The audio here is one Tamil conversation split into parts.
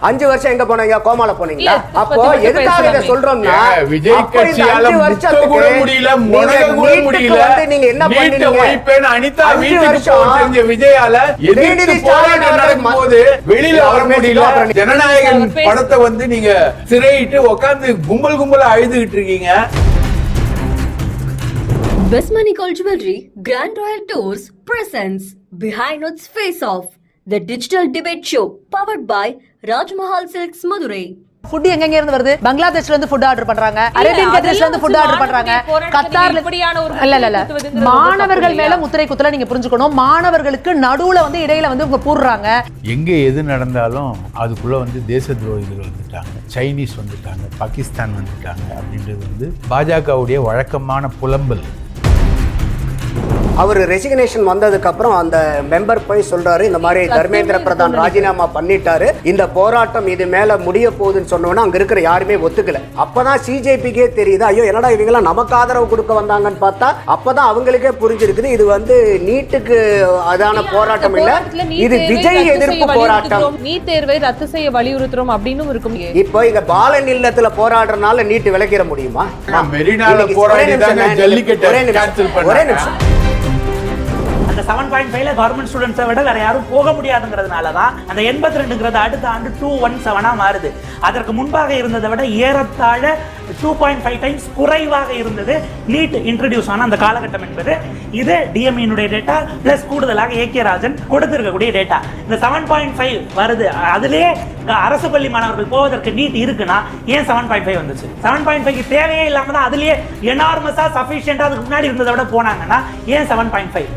5 வருஷம் எங்க போனீங்க? கோமால போனீங்களா? அப்போ எதுக்காக இத சொல்றோம்னா விஜய் கட்சியால கூட முடியல, முடங்க கூட முடியல. நீங்க என்ன பண்ணீங்க? வைப்பேன் அனிதா வீட்டுக்கு போறீங்க. விஜயால எதிர்த்து போராட்டம் நடக்கும்போது வெளியில வர முடியல. ஜனநாயகன் படத்தை வந்து நீங்க சிறையிட்டு உட்கார்ந்து கும்பல் கும்பலா அழுதுகிட்டு இருக்கீங்க. Besmanical Jewelry Grand Royal Tours presents Behind Its Face Off, the digital debate show powered by Raj Mahal Silks Madurai. Food எங்க இருந்து வருது? பங்களாதேஷ்ல இருந்து ஃபுட் ஆர்டர் பண்றாங்க, அரேபியன் கண்ட்ரீஸ்ல இருந்து ஃபுட் ஆர்டர் பண்றாங்க, கத்தார்ல இல்ல மாணவர்கள் மேல முத்திரை குத்தல நீங்க புரிஞ்சுக்கணும். மாணவர்களுக்கு நடுவுல வந்து இடையில வந்து இவங்க போடுறாங்க. எங்க எது நடந்தாலும் அதுக்குள்ள வந்து தேச துரோகிகள் வந்துட்டாங்க, சைனீஸ் வந்துட்டாங்க, பாகிஸ்தான் வந்துட்டாங்க அப்படின்றது வந்து பாஜகவுடைய வழக்கமான புலம்பல். அவர் ரெசிக்னேஷன் வந்ததுக்கு அப்புறம் அந்த மெம்பர் போய் சொல்றாரு, இந்த மாதிரி தர்மேந்திர பிரதான் ராஜினாமா பண்ணிட்டாரு, இந்த போராட்டம் இது மேல முடிய போகுதுன்னு சொன்னோன்னா அங்க இருக்கிற யாருமே ஒத்துக்கல. அப்பதான் சிஜேபிக்கே தெரியுது, ஐயோ என்னடா இவங்கெல்லாம் நமக்கு ஆதரவு கொடுக்க வந்தாங்கன்னு பார்த்தா அப்பதான் அவங்களுக்கே புரிஞ்சிருக்குது இது வந்து நீட்டுக்கு அதான போராட்டம் இல்ல, இது விஜய் எதிர்ப்பு போராட்டம். நீட் தேர்வை ரத்து செய்ய வலியுறுத்துறோம் அப்படின்னு இருக்கும். இப்போ இங்க பாலன் இல்லத்துல போராடுறதுனால நீட் விலக்கிட முடியுமா? மெரினால போராடி தாங்க ஜல்லிக்கட்டு கேன்சல் பண்ணாங்க. ஒரே நிமிஷம், அந்த 7.5ல கவர்மெண்ட் ஸ்டூடெண்ட்ஸை விட வேற யாரும் போக முடியாதுங்கிறதுனால தான் அந்த 82ங்கிறது அடுத்த ஆண்டு 217 மாறுது. அதற்கு முன்பாக இருந்ததை விட ஏறத்தாழ 2.5 டைம்ஸ் குறைவாக இருந்தது நீட் இன்ட்ரடியூஸ் ஆன அந்த காலகட்டம் என்பது. இது டிஎம்இனுடைய டேட்டா பிளஸ் கூடுதலாக ஏகேராஜன் கொடுத்திருக்கக்கூடிய டேட்டா. இந்த 7.5 வருது, அதுலேயே அரசு பள்ளி மாணவர்கள் போவதற்கு நீட் இருக்குன்னா ஏன் 7.5 வந்துச்சு? 7.5க்கு தேவையே இல்லாம தான் அதுலயே எனார்மஸா சஃபிஷியண்டா அதுக்கு முன்னாடி இருந்ததை விட போனாங்கன்னா ஏன் 7.5?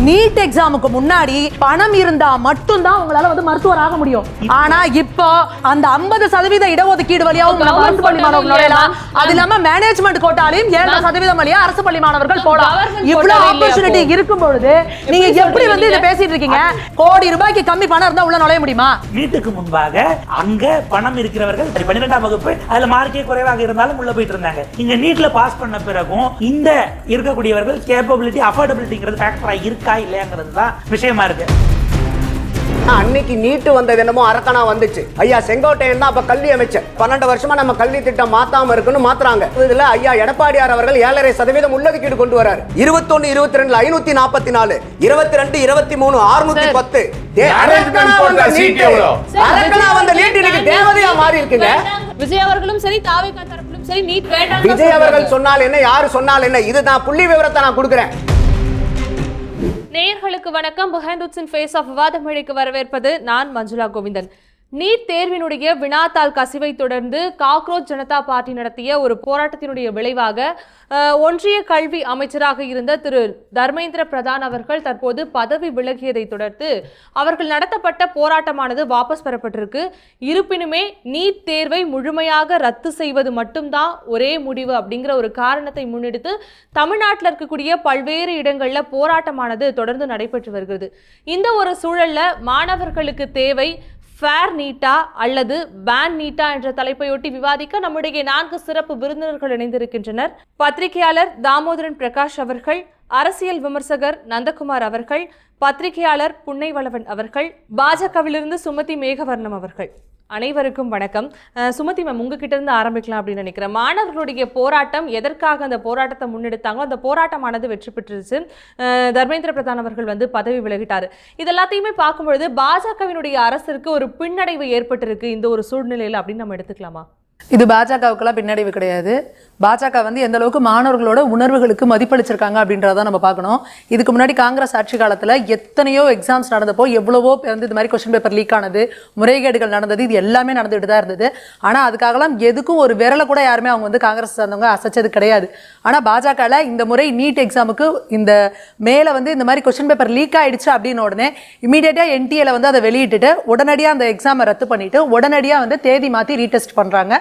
நீட் எக்ஸாமுக்கு முன்னாடி பணம் இருந்தா மட்டும் தான் உங்களால வந்து மருத்துவர் ஆக முடியும். ஆனா இப்போ அந்த 50% இடஒதுக்கீடு வழியாவும் அரசு பள்ளி மாணவர்கள் நுழையலாம். அது இல்லாம மேனேஜ்மெண்ட் கோட்டாலையும் 7% வழியா அரசு பள்ளி மாணவர்கள் போலாம். இவ்வளவு ஆப்பர்ச்சுனிட்டி இருக்கும் பொழுது நீங்க எப்படி வந்து இத பேசிட்டு இருக்கீங்க? கோடி ரூபாய்க்கு கம்மி பணம் இருந்தா உள்ள நுழைய முடியுமா? நீட்டுக்கு முன்பாக அங்க பணம் இருக்கிறவர்கள் 12ஆம் வகுப்பு அதுல மார்க்கே குறைவாக இருந்தாலும் உள்ள போயிட்டு இருந்தாங்க. இங்க நீட்ல பாஸ் பண்ண பிறகும் இந்த இருக்கக்கூடியவர்கள் கேப்பபிலிட்டி அஃபோர்டபிலிட்டிங்கிறது ஃபேக்டரா இருக்கா இல்லையாங்கிறது தான் விஷயமா இருக்கு. அன்னைக்கு நீட்டு வந்தது என்னமோ அரக்கனா வந்துச்சு. ஐயா செங்கோட்டையன் தான் அப்ப கல்வி அமைச்சர். 12 வருஷமா நம்ம கல்வி திட்டம் மாத்தாம இருக்குன்னு மாத்துறாங்க. இதுல ஐயா எடப்பாடியார் அவர்கள் 7.5% உள்ளதுக்கீடு கொண்டு வராரு. 21, 22 544, 22, 23 610. அரக்கனா வந்த நீட் இன்னைக்கு தேவதையா மாறி இருக்குங்க. விஜய் அவர்களும் சரி, தாவேகா தரப்பிலும் சரி, நீட் வேண்டாம். விஜய் அவர்கள் சொன்னால் என்ன, யாரு சொன்னால் என்ன, இதுதான் புள்ளி விவரத்தை நான் கொடுக்கிறேன். நேயர்களுக்கு வணக்கம். பிஹைண்ட் இட்ஸ் ஃபேஸ் ஆஃப் விவாதமேடைக்கு வரவேற்பது நான் மஞ்சுளா கோவிந்தன். நீட் தேர்வினுடைய வினாத்தாள் கசிவை தொடர்ந்து காக்ரோச் ஜனதா பார்ட்டி நடத்திய ஒரு போராட்டத்தினுடைய விளைவாக ஒன்றிய கல்வி அமைச்சராக இருந்த திரு தர்மேந்திர பிரதான் அவர்கள் தற்போது பதவி விலகியதை தொடர்ந்து அவர்கள் நடத்தப்பட்ட போராட்டமானது வாபஸ் பெறப்பட்டிருக்கு. இருப்பினுமே நீட் தேர்வை முழுமையாக ரத்து செய்வது மட்டும்தான் ஒரே முடிவு அப்படிங்கிற ஒரு காரணத்தை முன்னெடுத்து தமிழ்நாட்டில் இருக்கக்கூடிய பல்வேறு இடங்களில் போராட்டமானது தொடர்ந்து நடைபெற்று வருகிறது. இந்த ஒரு சூழல்ல மாணவர்களுக்கு தேவை ஃபேர் நீட்டா அல்லது பேன் நீட்டா என்ற தலைப்பையொட்டி விவாதிக்க நம்முடைய 4 சிறப்பு விருந்தினர்கள் இணைந்திருக்கின்றனர். பத்திரிகையாளர் தாமோதரன் பிரகாஷ் அவர்கள், அரசியல் விமர்சகர் நந்தகுமார் அவர்கள், பத்திரிகையாளர் புன்னைவளவன் அவர்கள், பாஜகவிலிருந்து சுமதி மேகவர்ணம் அவர்கள். அனைவருக்கும் வணக்கம். சுமதி மேம், உங்ககிட்ட இருந்து ஆரம்பிக்கலாம் அப்படின்னு நினைக்கிறேன். மாணவர்களுடைய போராட்டம் எதற்காக அந்த போராட்டத்தை முன்னெடுத்தாங்களோ அந்த போராட்டமானது வெற்றி பெற்றுச்சு. தர்மேந்திர பிரதான் அவர்கள் வந்து பதவி விலகிட்டாரு. இதெல்லாத்தையுமே பார்க்கும்பொழுது பாஜகவினுடைய அரசிற்கு ஒரு பின்னடைவு ஏற்பட்டிருக்கு இந்த ஒரு சூழ்நிலையில் அப்படின்னு நம்ம எடுத்துக்கலாமா? இது பாஜகவுக்கெல்லாம் பின்னடைவு கிடையாது. பாஜக வந்து எந்த அளவுக்கு மாணவர்களோட உணர்வுகளுக்கு மதிப்பளிச்சிருக்காங்க அப்படின்றத நம்ம பார்க்கணும். இதுக்கு முன்னாடி காங்கிரஸ் ஆட்சி காலத்தில் எத்தனையோ எக்ஸாம்ஸ் நடந்தப்போ எவ்வளவோ வந்து இது மாதிரி கொஸ்டின் பேப்பர் லீக் ஆனது, முறைகேடுகள் நடந்தது, இது எல்லாமே நடந்துகிட்டு தான் இருந்தது. ஆனால் அதுக்காகலாம் எதுக்கும் ஒரு விரலை கூட யாருமே அவங்க வந்து காங்கிரஸ் சார்ந்தவங்க அசைச்சது கிடையாது. ஆனால் பாஜகவில் இந்த முறை நீட் எக்ஸாமுக்கு இந்த மேலே வந்து இந்த மாதிரி கொஸ்டின் பேப்பர் லீக் ஆகிடுச்சு அப்படின்னு உடனே இமீடியட்டாக என்டிஏல வந்து அதை வெளியிட்டுட்டு உடனடியாக அந்த எக்ஸாமை ரத்து பண்ணிட்டு உடனடியாக வந்து தேதி மாற்றி ரீடெஸ்ட் பண்ணுறாங்க.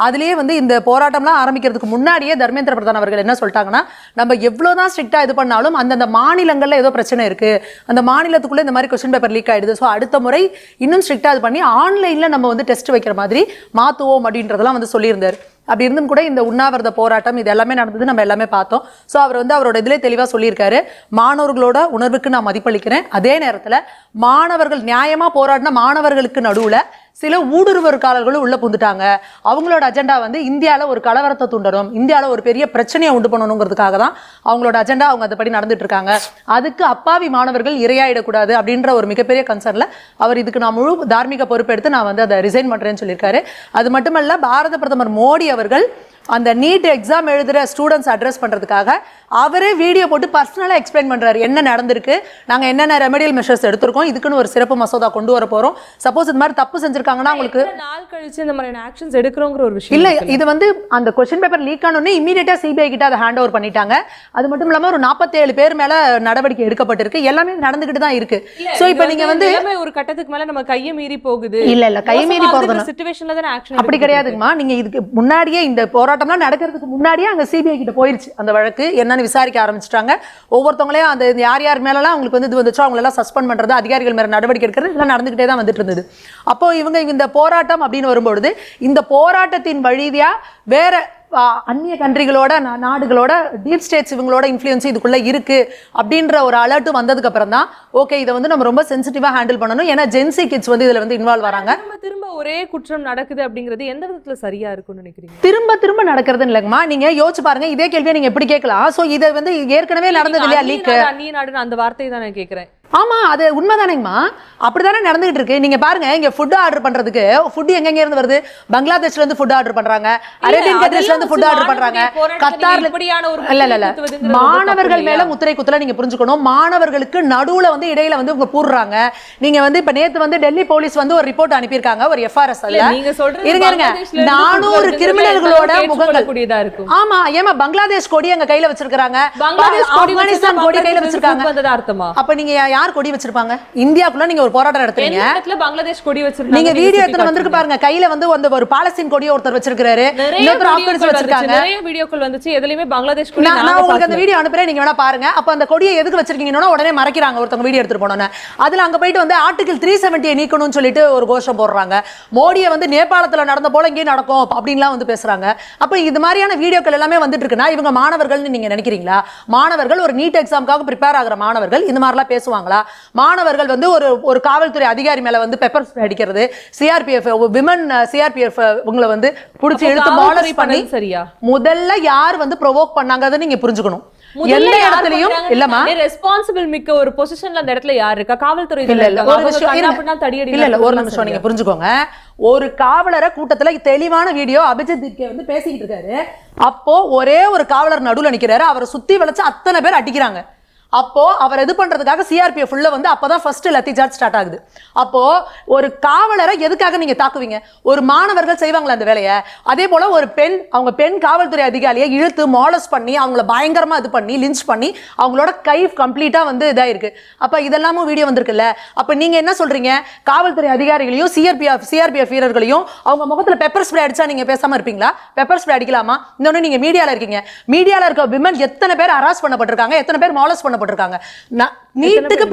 அதுலேயே வந்து இந்த போராட்டம்லாம் ஆரம்பிக்கிறதுக்கு முன்னாடியே தர்மேந்திர பிரதான் அவர்கள் என்ன சொல்லிட்டாங்கன்னா, நம்ம எவ்வளோதான் ஸ்ட்ரிக்டாக இது பண்ணாலும் அந்தந்த மாநிலங்களில் ஏதோ பிரச்சனை இருக்குது, அந்த மாநிலத்துக்குள்ளே இந்த மாதிரி கொஸ்டின் பேப்பர் லீக் ஆகிடுது, ஸோ அடுத்த முறை இன்னும் ஸ்ட்ரிக்டாக இது பண்ணி ஆன்லைனில் நம்ம வந்து டெஸ்ட் வைக்கிற மாதிரி மாற்றுவோம் அப்படின்றதெல்லாம் வந்து சொல்லியிருந்தார். அப்படி இருந்தும் கூட இந்த உண்ணாவிரத போராட்டம் இது எல்லாமே நடந்தது நம்ம எல்லாமே பார்த்தோம். ஸோ அவர் வந்து அவரோட இதிலே தெளிவாக சொல்லியிருக்காரு, மாணவர்களோட உணர்வுக்கு நான் மதிப்பளிக்கிறேன், அதே நேரத்தில் மாணவர்கள் நியாயமாக போராடின மாணவர்களுக்கு நடுவில் சில ஊடுருவற்காரர்களும் உள்ள புந்துட்டாங்க. அவங்களோட அஜெண்டா வந்து இந்தியாவில் ஒரு கலவரத்தை தூண்டணும், இந்தியாவில் ஒரு பெரிய பிரச்சனையை உண்டு பண்ணணுங்கிறதுக்காக தான் அவங்களோட அஜெண்டா, அவங்க அதுபடி நடந்துட்டு இருக்காங்க. அதுக்கு அப்பாவி மாணவர்கள் இரையாயிடக்கூடாது அப்படின்ற ஒரு மிகப்பெரிய கன்சர்ன்ல அவர் இதுக்கு நான் முழு தார்மீக பொறுப்பெடுத்து நான் வந்து அதை ரிசைன் பண்றேன்னு சொல்லியிருக்காரு. அது மட்டுமல்ல, பாரத பிரதமர் மோடி அவர்கள் அந்த நீட் எக்ஸாம் எழுதுகிற ஸ்டூடெண்ட்ஸ் அட்ரஸ் பண்ணுறதுக்காக அவரே வீடியோ போட்டு பர்சனலாக எக்ஸ்பிளைன் பண்ணுறாரு, என்ன நடந்திருக்கு, நாங்கள் என்னென்ன ரெமெடியல் மெஷர்ஸ் எடுத்திருக்கோம், இதுக்குன்னு ஒரு சிறப்பு மசோதா கொண்டு வர போகிறோம், சப்போஸ் இது மாதிரி தப்பு செஞ்சுருக்காங்கன்னா உங்களுக்கு நாள் கழிச்சு இந்த மாதிரியான ஆக்ஷன்ஸ் எடுக்கிறோங்கிற ஒரு விஷயம் இல்லை. இது வந்து அந்த கொஸ்டின் பேப்பர் லீக் ஆனோடனே இமீடியட்டாக சிபிஐ கிட்ட அதை ஹேண்ட் ஓவர் பண்ணிட்டாங்க. அது மட்டும் இல்லாமல் ஒரு 47 பேர் மேலே நடவடிக்கை எடுக்கப்பட்டிருக்கு. எல்லாமே நடந்துக்கிட்டு தான் இருக்கு. ஸோ இப்போ நீங்கள் வந்து ஒரு கட்டத்துக்கு மேலே நம்ம கையை மீறி போகுது. இல்லை கை மீறி போகிறது சிச்சுவேஷன்ல தான் ஆக்ஷன் அப்படி கிடையாதுங்கம்மா. நீங்கள் இதுக்கு முன்னாடியே இந்த போராட்டம்லாம் நடக்கிறதுக்கு முன்னாடியே அங்கே சிபிஐ கிட்ட போயிருச்சு அந்த வழக்கு. என்னன்னு விசாரிக்க ஆரம்பிச்சிட்டாங்க. ஒவ்வொருத்தவங்களையும் அந்த யார் யார் மேலெல்லாம் அவங்களுக்கு வந்து இது வந்துச்சோ அவங்களெல்லாம் சஸ்பெண்ட் பண்ணுறது, அதிகாரிகள் மேலே நடவடிக்கை எடுக்கிறது, இதெல்லாம் நடந்துகிட்டே தான் வந்துட்டு இருந்தது. அப்போ இவங்க இந்த போராட்டம் அப்படின்னு வரும்பொழுது இந்த போராட்டத்தின் வழியா வேற அந்நிய கண்ட்ரிகளோட நாடுகளோட டீப் ஸ்டேட்ஸ் இவங்களோட இன்ஃப்ளூயன்ஸ் இதுக்குள்ள இருக்கு அப்படின்ற ஒரு அலர்ட் வந்ததுக்கு அப்புறம் தான் ஓகே இதை வந்து நம்ம ரொம்ப சென்சிட்டிவா ஹேண்டில் பண்ணணும். ஏன்னா ஜென்சி கிட்ஸ் வந்து இதுல வந்து இன்வால்வ் வராங்க. திரும்ப ஒரே குற்றம் நடக்குது அப்படிங்கிறது எந்த விதத்துல சரியா இருக்கும்னு நினைக்கிறீங்க? திரும்ப நடக்கிறது இல்லைங்கம்மா. நீங்க யோசிச்சு பாருங்க, இதே கேள்வியை நீங்க எப்படி கேட்கலாம். சோ இதை வந்து ஏற்கனவே நடந்தது இல்லையா லீக்? அந்நிய நாடுன்னு அந்த வார்த்தையை தான் நான் கேட்கிறேன். ஆமா, அது உண்மைதானேங்கம்மா. அப்படிதானே நடந்துகிட்டு இருக்கு. நீங்க பாருங்க, இங்க ஃபுட் ஆர்டர் பண்றதுக்கு ஃபுட் எங்க இருந்து வருது? பங்களாதேஷ்ல இருந்து ஃபுட் ஆர்டர் பண்றாங்க, அரேபியன் கண்ட்ரீஸ்ல இருந்து ஃபுட் ஆர்டர் பண்றாங்க, கத்தார்ல. இல்ல மாணவர்கள் மேல முத்திரை குத்தல நீங்க புரிஞ்சுக்கணும். மாணவர்களுக்கு நடுவுல வந்து இடையில வந்து இவங்க பூர்றாங்க. நீங்க வந்து இப்ப நேத்து வந்து டெல்லி போலீஸ் வந்து ஒரு ரிப்போர்ட் அனுப்பியிருக்காங்க, ஒரு FRS. இருங்க 400 கிரிமினல்களோட முகங்கள் கூடியதா இருக்கும். ஆமா, ஏமா பங்களாதேஷ் கொடி எங்க கையில வச்சிருக்காங்க, ஆப்கானிஸ்தான் கொடி கையில வச்சிருக்காங்க. அர்த்தமா? அப்ப நீங்க யார் கொடி வச்சிருப்பாங்க? இந்தியாக்குள்ள நீங்க ஒரு போராட்டம் நடத்துறீங்க, பங்களாதேஷ் கொடி வச்சிருக்காங்க. நீங்க வீடியோ எடுத்து வந்திருக்கு பாருங்க, கையில வந்து ஒரு பாலஸ்தீன் கொடியை ஒருத்தர் வச்சிருக்காரு, இன்னொருத்தர் ஆப்கானிஸ்தான் வச்சிருக்காங்க. நிறைய வீடியோக்கள் வந்துச்சு, எதுலயுமே பங்களாதேஷ் கொடி. நான் உங்களுக்கு அந்த வீடியோ அனுப்புறேன், நீங்க வேணா பாருங்க. அப்ப அந்த கொடியை எதுக்கு வச்சிருக்கீங்கன்னா உடனே மறைக்கிறாங்க ஒருத்தவங்க வீடியோ எடுத்துட்டு போனோன்னு. அதுல அங்க போயிட்டு வந்து ஆர்டிகல் 370 நீக்கணும்னு சொல்லிட்டு ஒரு கோஷம் போடுறாங்க. மோடியை வந்து நேபாளத்துல நடந்த போல இங்கே நடக்கும் அப்படின்லாம் வந்து பேசுறாங்க. அப்ப இது மாதிரியான வீடியோக்கள் எல்லாமே வந்துட்டு இருக்குன்னா இவங்க மாணவர்கள்னு நீங்க நினைக்கிறீங்களா? மாணவர்கள் ஒரு நீட் எக்ஸாமுக்காக ப்ரிப்பேர் ஆகிற மாணவர்கள் இந்த மாதிரிலாம் பேசுவாங்க? மாணவர்கள் வந்து ஒரு காவல்துறை அதிகாரி மேல வந்து பெப்பர் ஸ்ப்ரே அடிக்கிறது, சிஆர்பிஎஃப் விமன் சிஆர்பிஎஃப் உங்களை வந்து புடிச்சு இழுத்து மாலஸ் பண்ணி சரியா முதல்ல யார் வந்து ப்ரோவோக் பண்ணாங்கன்னு நீங்க புரிஞ்சுக்கணும். எந்த இடத்துலயும் இல்லமா ரெஸ்பான்சிபிள் மிக்க ஒரு பொசிஷன்ல அந்த இடத்துல யார் இருக்கா? காவல்துறை. ஒரு நிமிஷம் நீங்க புரிஞ்சுக்கோங்க. ஒரு காவலரை கூட்டத்துல தெளிவான வீடியோ அபிஜித் திர்கே வந்து பேசிக்கிட்டு இருக்காரு. அப்போ ஒரே ஒரு காவலர் நடுவுல நிக்கிறாரு, அவரை சுத்தி வளைச்சு அத்தனை பேர் அடிக்கிறாங்க. அப்போ அவர் இது பண்றதுக்காக சிஆர்பிஎஃப் உள்ள வந்து அப்பதான் ஃபர்ஸ்ட் லத்தி சார்ஜ் ஸ்டார்ட் ஆகுது. அப்போ ஒரு காவலரை எதுக்காக நீங்க தாக்குவீங்க? ஒரு மாணவர்கள் செய்வாங்களா அந்த வேலையை? அதே போல ஒரு அவங்க பெண் காவல்துறை அதிகாரியை இழுத்து மாலஸ் பண்ணி அவங்கள பயங்கரமா இது பண்ணி லிஞ்ச் பண்ணி அவங்களோட கை கம்ப்ளீட்டா வந்து இதாயிருக்கு. அப்ப இதெல்லாமும் வீடியோ வந்திருக்குல்ல. அப்ப நீங்க என்ன சொல்றீங்க? காவல்துறை அதிகாரிகளையும் சிஆர்பிஎஃப் வீரர்களையும் அவங்க முகத்துல பெப்பர் ஸ்ப்ரே அடிச்சா நீங்க பேசாம இருப்பீங்களா? பெப்பர் ஸ்ப்ரே அடிக்கலாமா? இன்னொன்னு நீங்க மீடியால இருக்கீங்க, மீடியால இருக்க விமன் எத்தனை பேர் அரெஸ்ட் பண்ணப்பட்டிருக்காங்க, எத்தனை பேர் மாலஸ் பண்ணப்பட்டிருக்காங்க? நீட்டுக்கு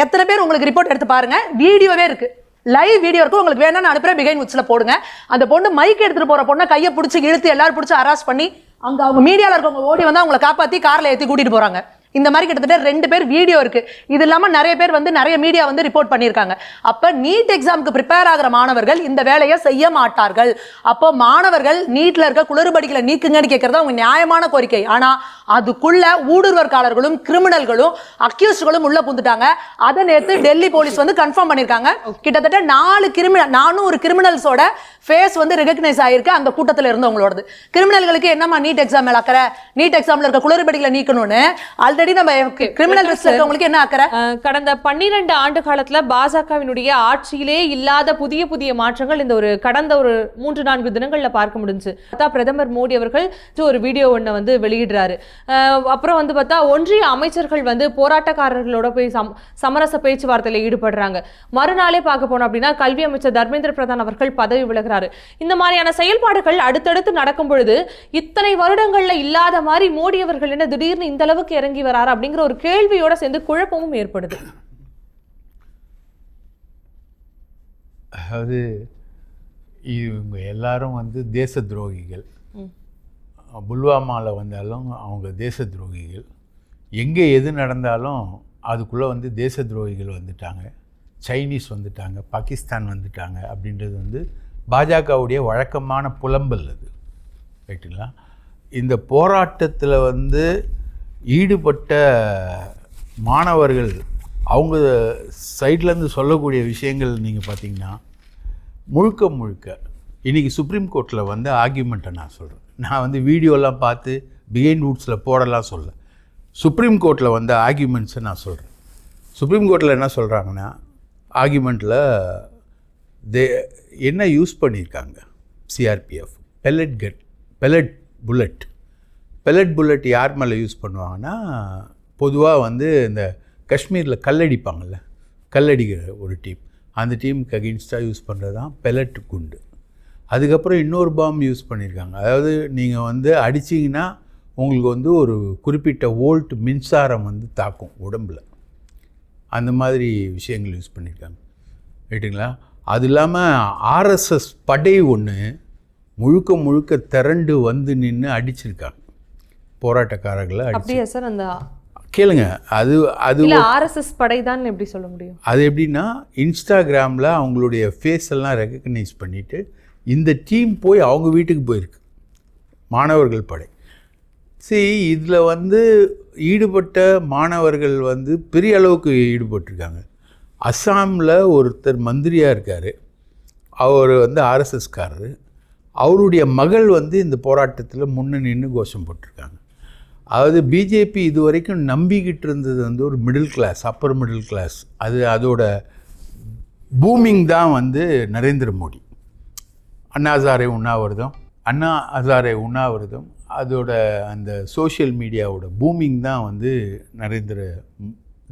எத்தனை பேர் உங்களுக்கு ரிப்போர்ட் எடுத்து பாருங்க, வீடியோவே இருக்கு, லைவ் வீடியோ இருக்கு. உங்களுக்கு வேணா நான் அனுப்புறேன், பிகைன் உட்ஸ்ல போடுங்க. அந்த பொண்ணு மைக் எடுத்துட்டு போற பொண்ணை கையை பிடிச்சி இழுத்து எல்லாரும் பிடிச்சி அரெஸ்ட் பண்ணி அங்க அவங்க மீடியால இருக்கவங்க ஓடி வந்து அவங்களை காப்பாத்தி கார்ல ஏத்தி கூட்டிட்டு போறாங்க. இந்த மாதிரி கிட்டத்தட்ட 2 பேர் வீடியோ இருக்கு. இது இல்லாம நிறைய பேர் வந்து நிறைய மீடியா வந்து ரிப்போர்ட் பண்ணியிருக்காங்க. அப்ப நீட் எக்ஸாமுக்கு ப்ரிப்பேர் ஆகிற மாணவர்கள் இந்த வேலையை செய்ய மாட்டார்கள். அப்போ மாணவர்கள் நீட்ல இருக்க குளறுபடிகளை நீக்குங்கன்னு கேட்கறது அவங்க நியாயமான கோரிக்கை. ஆனா அதுக்குள்ள ஊடுருவற்காரர்களும் கிரிமினல்களும் அக்யூஸ்டுகளும் உள்ள புந்துட்டாங்க. அதை நேற்று டெல்லி போலீஸ் வந்து கன்ஃபார்ம் பண்ணிருக்காங்க. கிட்டத்தட்ட 400 கிரிமினல்ஸோட ஃபேஸ் வந்து ரெகக்னைஸ் ஆயிருக்கு அந்த கூட்டத்தில் இருந்தவங்களோடது. கிரிமினல்களுக்கு என்னமா நீட் எக்ஸாம் மேல அக்கறை, நீட் எக்ஸாம்ல இருக்க குளறுபடிகளை நீக்கணும்னு ஆல்ரெடி நம்ம கிரிமினல் லிஸ்ட்ல இருக்கவங்களுக்கு என்ன அக்கறை? கடந்த 12 ஆண்டு காலத்துல பாஜகவினுடைய ஆட்சியிலே இல்லாத புதிய மாற்றங்கள் இந்த கடந்த 3-4 தினங்கள்ல பார்க்க முடிஞ்சு. பிரதமர் மோடி அவர்கள் ஒரு வீடியோ ஒண்ணு வந்து வெளியிடுறாரு. அப்புறம் வந்து பார்த்தா ஒன்றிய அமைச்சர்கள் வந்து போராட்டக்காரர்களோட போய் சமரச பேச்சுவார்த்தையில ஈடுபடுறாங்க. மறுநாளே பார்க்க போனோம் அப்படின்னா கல்வி அமைச்சர் தர்மேந்திர பிரதான் அவர்கள் பதவி விலகிறாரு. இந்த மாதிரியான செயல்பாடுகள் அடுத்தடுத்து நடக்கும் பொழுது இத்தனை வருடங்கள்ல இல்லாத மாதிரி மோடி அவர்கள் என்ன திடீர்னு இந்த அளவுக்கு இறங்கி வராரு அப்படிங்கிற ஒரு கேள்வியோட சேர்ந்து குழப்பமும் ஏற்படுது. அதாவது இவங்க எல்லாரும் வந்து தேச துரோகிகள். புல்வாமாவில் வந்தாலும் அவங்க தேச துரோகிகள், எங்கே எது நடந்தாலும் அதுக்குள்ளே வந்து தேச துரோகிகள் வந்துட்டாங்க, சைனீஸ் வந்துட்டாங்க, பாகிஸ்தான் வந்துட்டாங்க அப்படின்றது வந்து பாஜகவுடைய வழக்கமான புலம்பல் அது. ரைட்டுங்களா? இந்த போராட்டத்தில் வந்து ஈடுபட்ட மாணவர்கள் அவங்க சைட்லேருந்து சொல்லக்கூடிய விஷயங்கள் நீங்கள் பார்த்தீங்கன்னா முழுக்க இன்றைக்கி சுப்ரீம் கோர்ட்டில் வந்து ஆர்கியூமெண்ட்டை நான் சொல்கிறேன். நான் வந்து வீடியோலாம் பார்த்து பிஹைண்ட் ரூட்ஸில் போடலாம் சொல்ல, சுப்ரீம் கோர்ட்டில் வந்து ஆர்கியூமெண்ட்ஸை நான் சொல்கிறேன். சுப்ரீம் கோர்ட்டில் என்ன சொல்கிறாங்கன்னா, ஆர்கியூமெண்ட்டில் என்ன யூஸ் பண்ணியிருக்காங்க, சிஆர்பிஎஃப் பெல்லட் புல்லட் யார் மேலே யூஸ் பண்ணுவாங்கன்னா, பொதுவாக வந்து இந்த காஷ்மீரில் கல்லடிக்கிற ஒரு டீம், அந்த டீமுக்கு அகெயின்ஸ்டாக யூஸ் பண்ணுறது தான் பெல்லட் குண்டு. அதுக்கப்புறம் இன்னொரு பாம் யூஸ் பண்ணியிருக்காங்க. அதாவது நீங்கள் வந்து அடிச்சிங்கன்னா உங்களுக்கு வந்து ஒரு குறிப்பிட்ட வோல்ட் மின்சாரம் வந்து தாக்கும் உடம்பில், அந்த மாதிரி விஷயங்கள் யூஸ் பண்ணியிருக்காங்க. ரைட்டுங்களா? அது இல்லாமல் ஆர்எஸ்எஸ் படை ஒன்று முழுக்க திரண்டு வந்து நின்று அடிச்சிருக்காங்க போராட்டக்காரர்களை. அப்படியா சார்? அந்த கேளுங்க, அது ஆர்எஸ்எஸ் படை தான் எப்படி சொல்ல முடியும்? அது எப்படின்னா, இன்ஸ்டாகிராமில் அவங்களுடைய ஃபேஸ் எல்லாம் ரெக்கக்னைஸ் பண்ணிவிட்டு இந்த டீம் போய் அவங்க வீட்டுக்கு போயிருக்கு, மாணவர்கள் படை. இதில் வந்து ஈடுபட்ட மாணவர்கள் வந்து பெரிய அளவுக்கு ஈடுபட்டிருக்காங்க. அஸ்ஸாமில் ஒருத்தர் மந்திரியாக இருக்கார், அவர் வந்து ஆர்எஸ்எஸ்காரர். அவருடைய மகள் வந்து இந்த போராட்டத்தில் நின்று கோஷம் போட்டிருக்காங்க. அதாவது பிஜேபி இது வரைக்கும் நம்பிக்கிட்டு இருந்தது வந்து ஒரு middle class, upper middle class, அதோட பூமிங் தான் வந்து நரேந்திர மோடி. அண்ணா ஹசாரே உண்ணாவிரதம் அதோட அந்த சோஷியல் மீடியாவோட பூமிங் தான் வந்து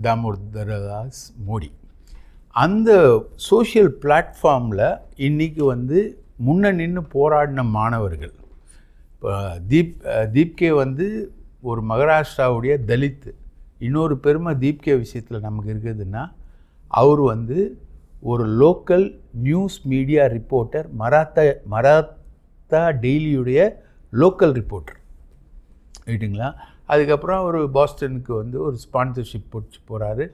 தாமோதரதாஸ் மோடி. அந்த சோஷியல் பிளாட்ஃபார்மில் இன்றைக்கி வந்து நின்று போராடின மாணவர்கள், இப்போ தீப்கே வந்து ஒரு மகாராஷ்டிராவுடைய தலித். இன்னொரு பெருமை தீப்கே விஷயத்தில் நமக்கு இருக்குதுன்னா, அவர் வந்து ஒரு local news media reporter, Maratha டெய்லியுடைய லோக்கல் ரிப்போர்ட்டர். ரைட்டுங்களா? அதுக்கப்புறம் ஒரு பாஸ்டனுக்கு வந்து ஒரு ஸ்பான்சர்ஷிப் போட்டு போகிறாரு.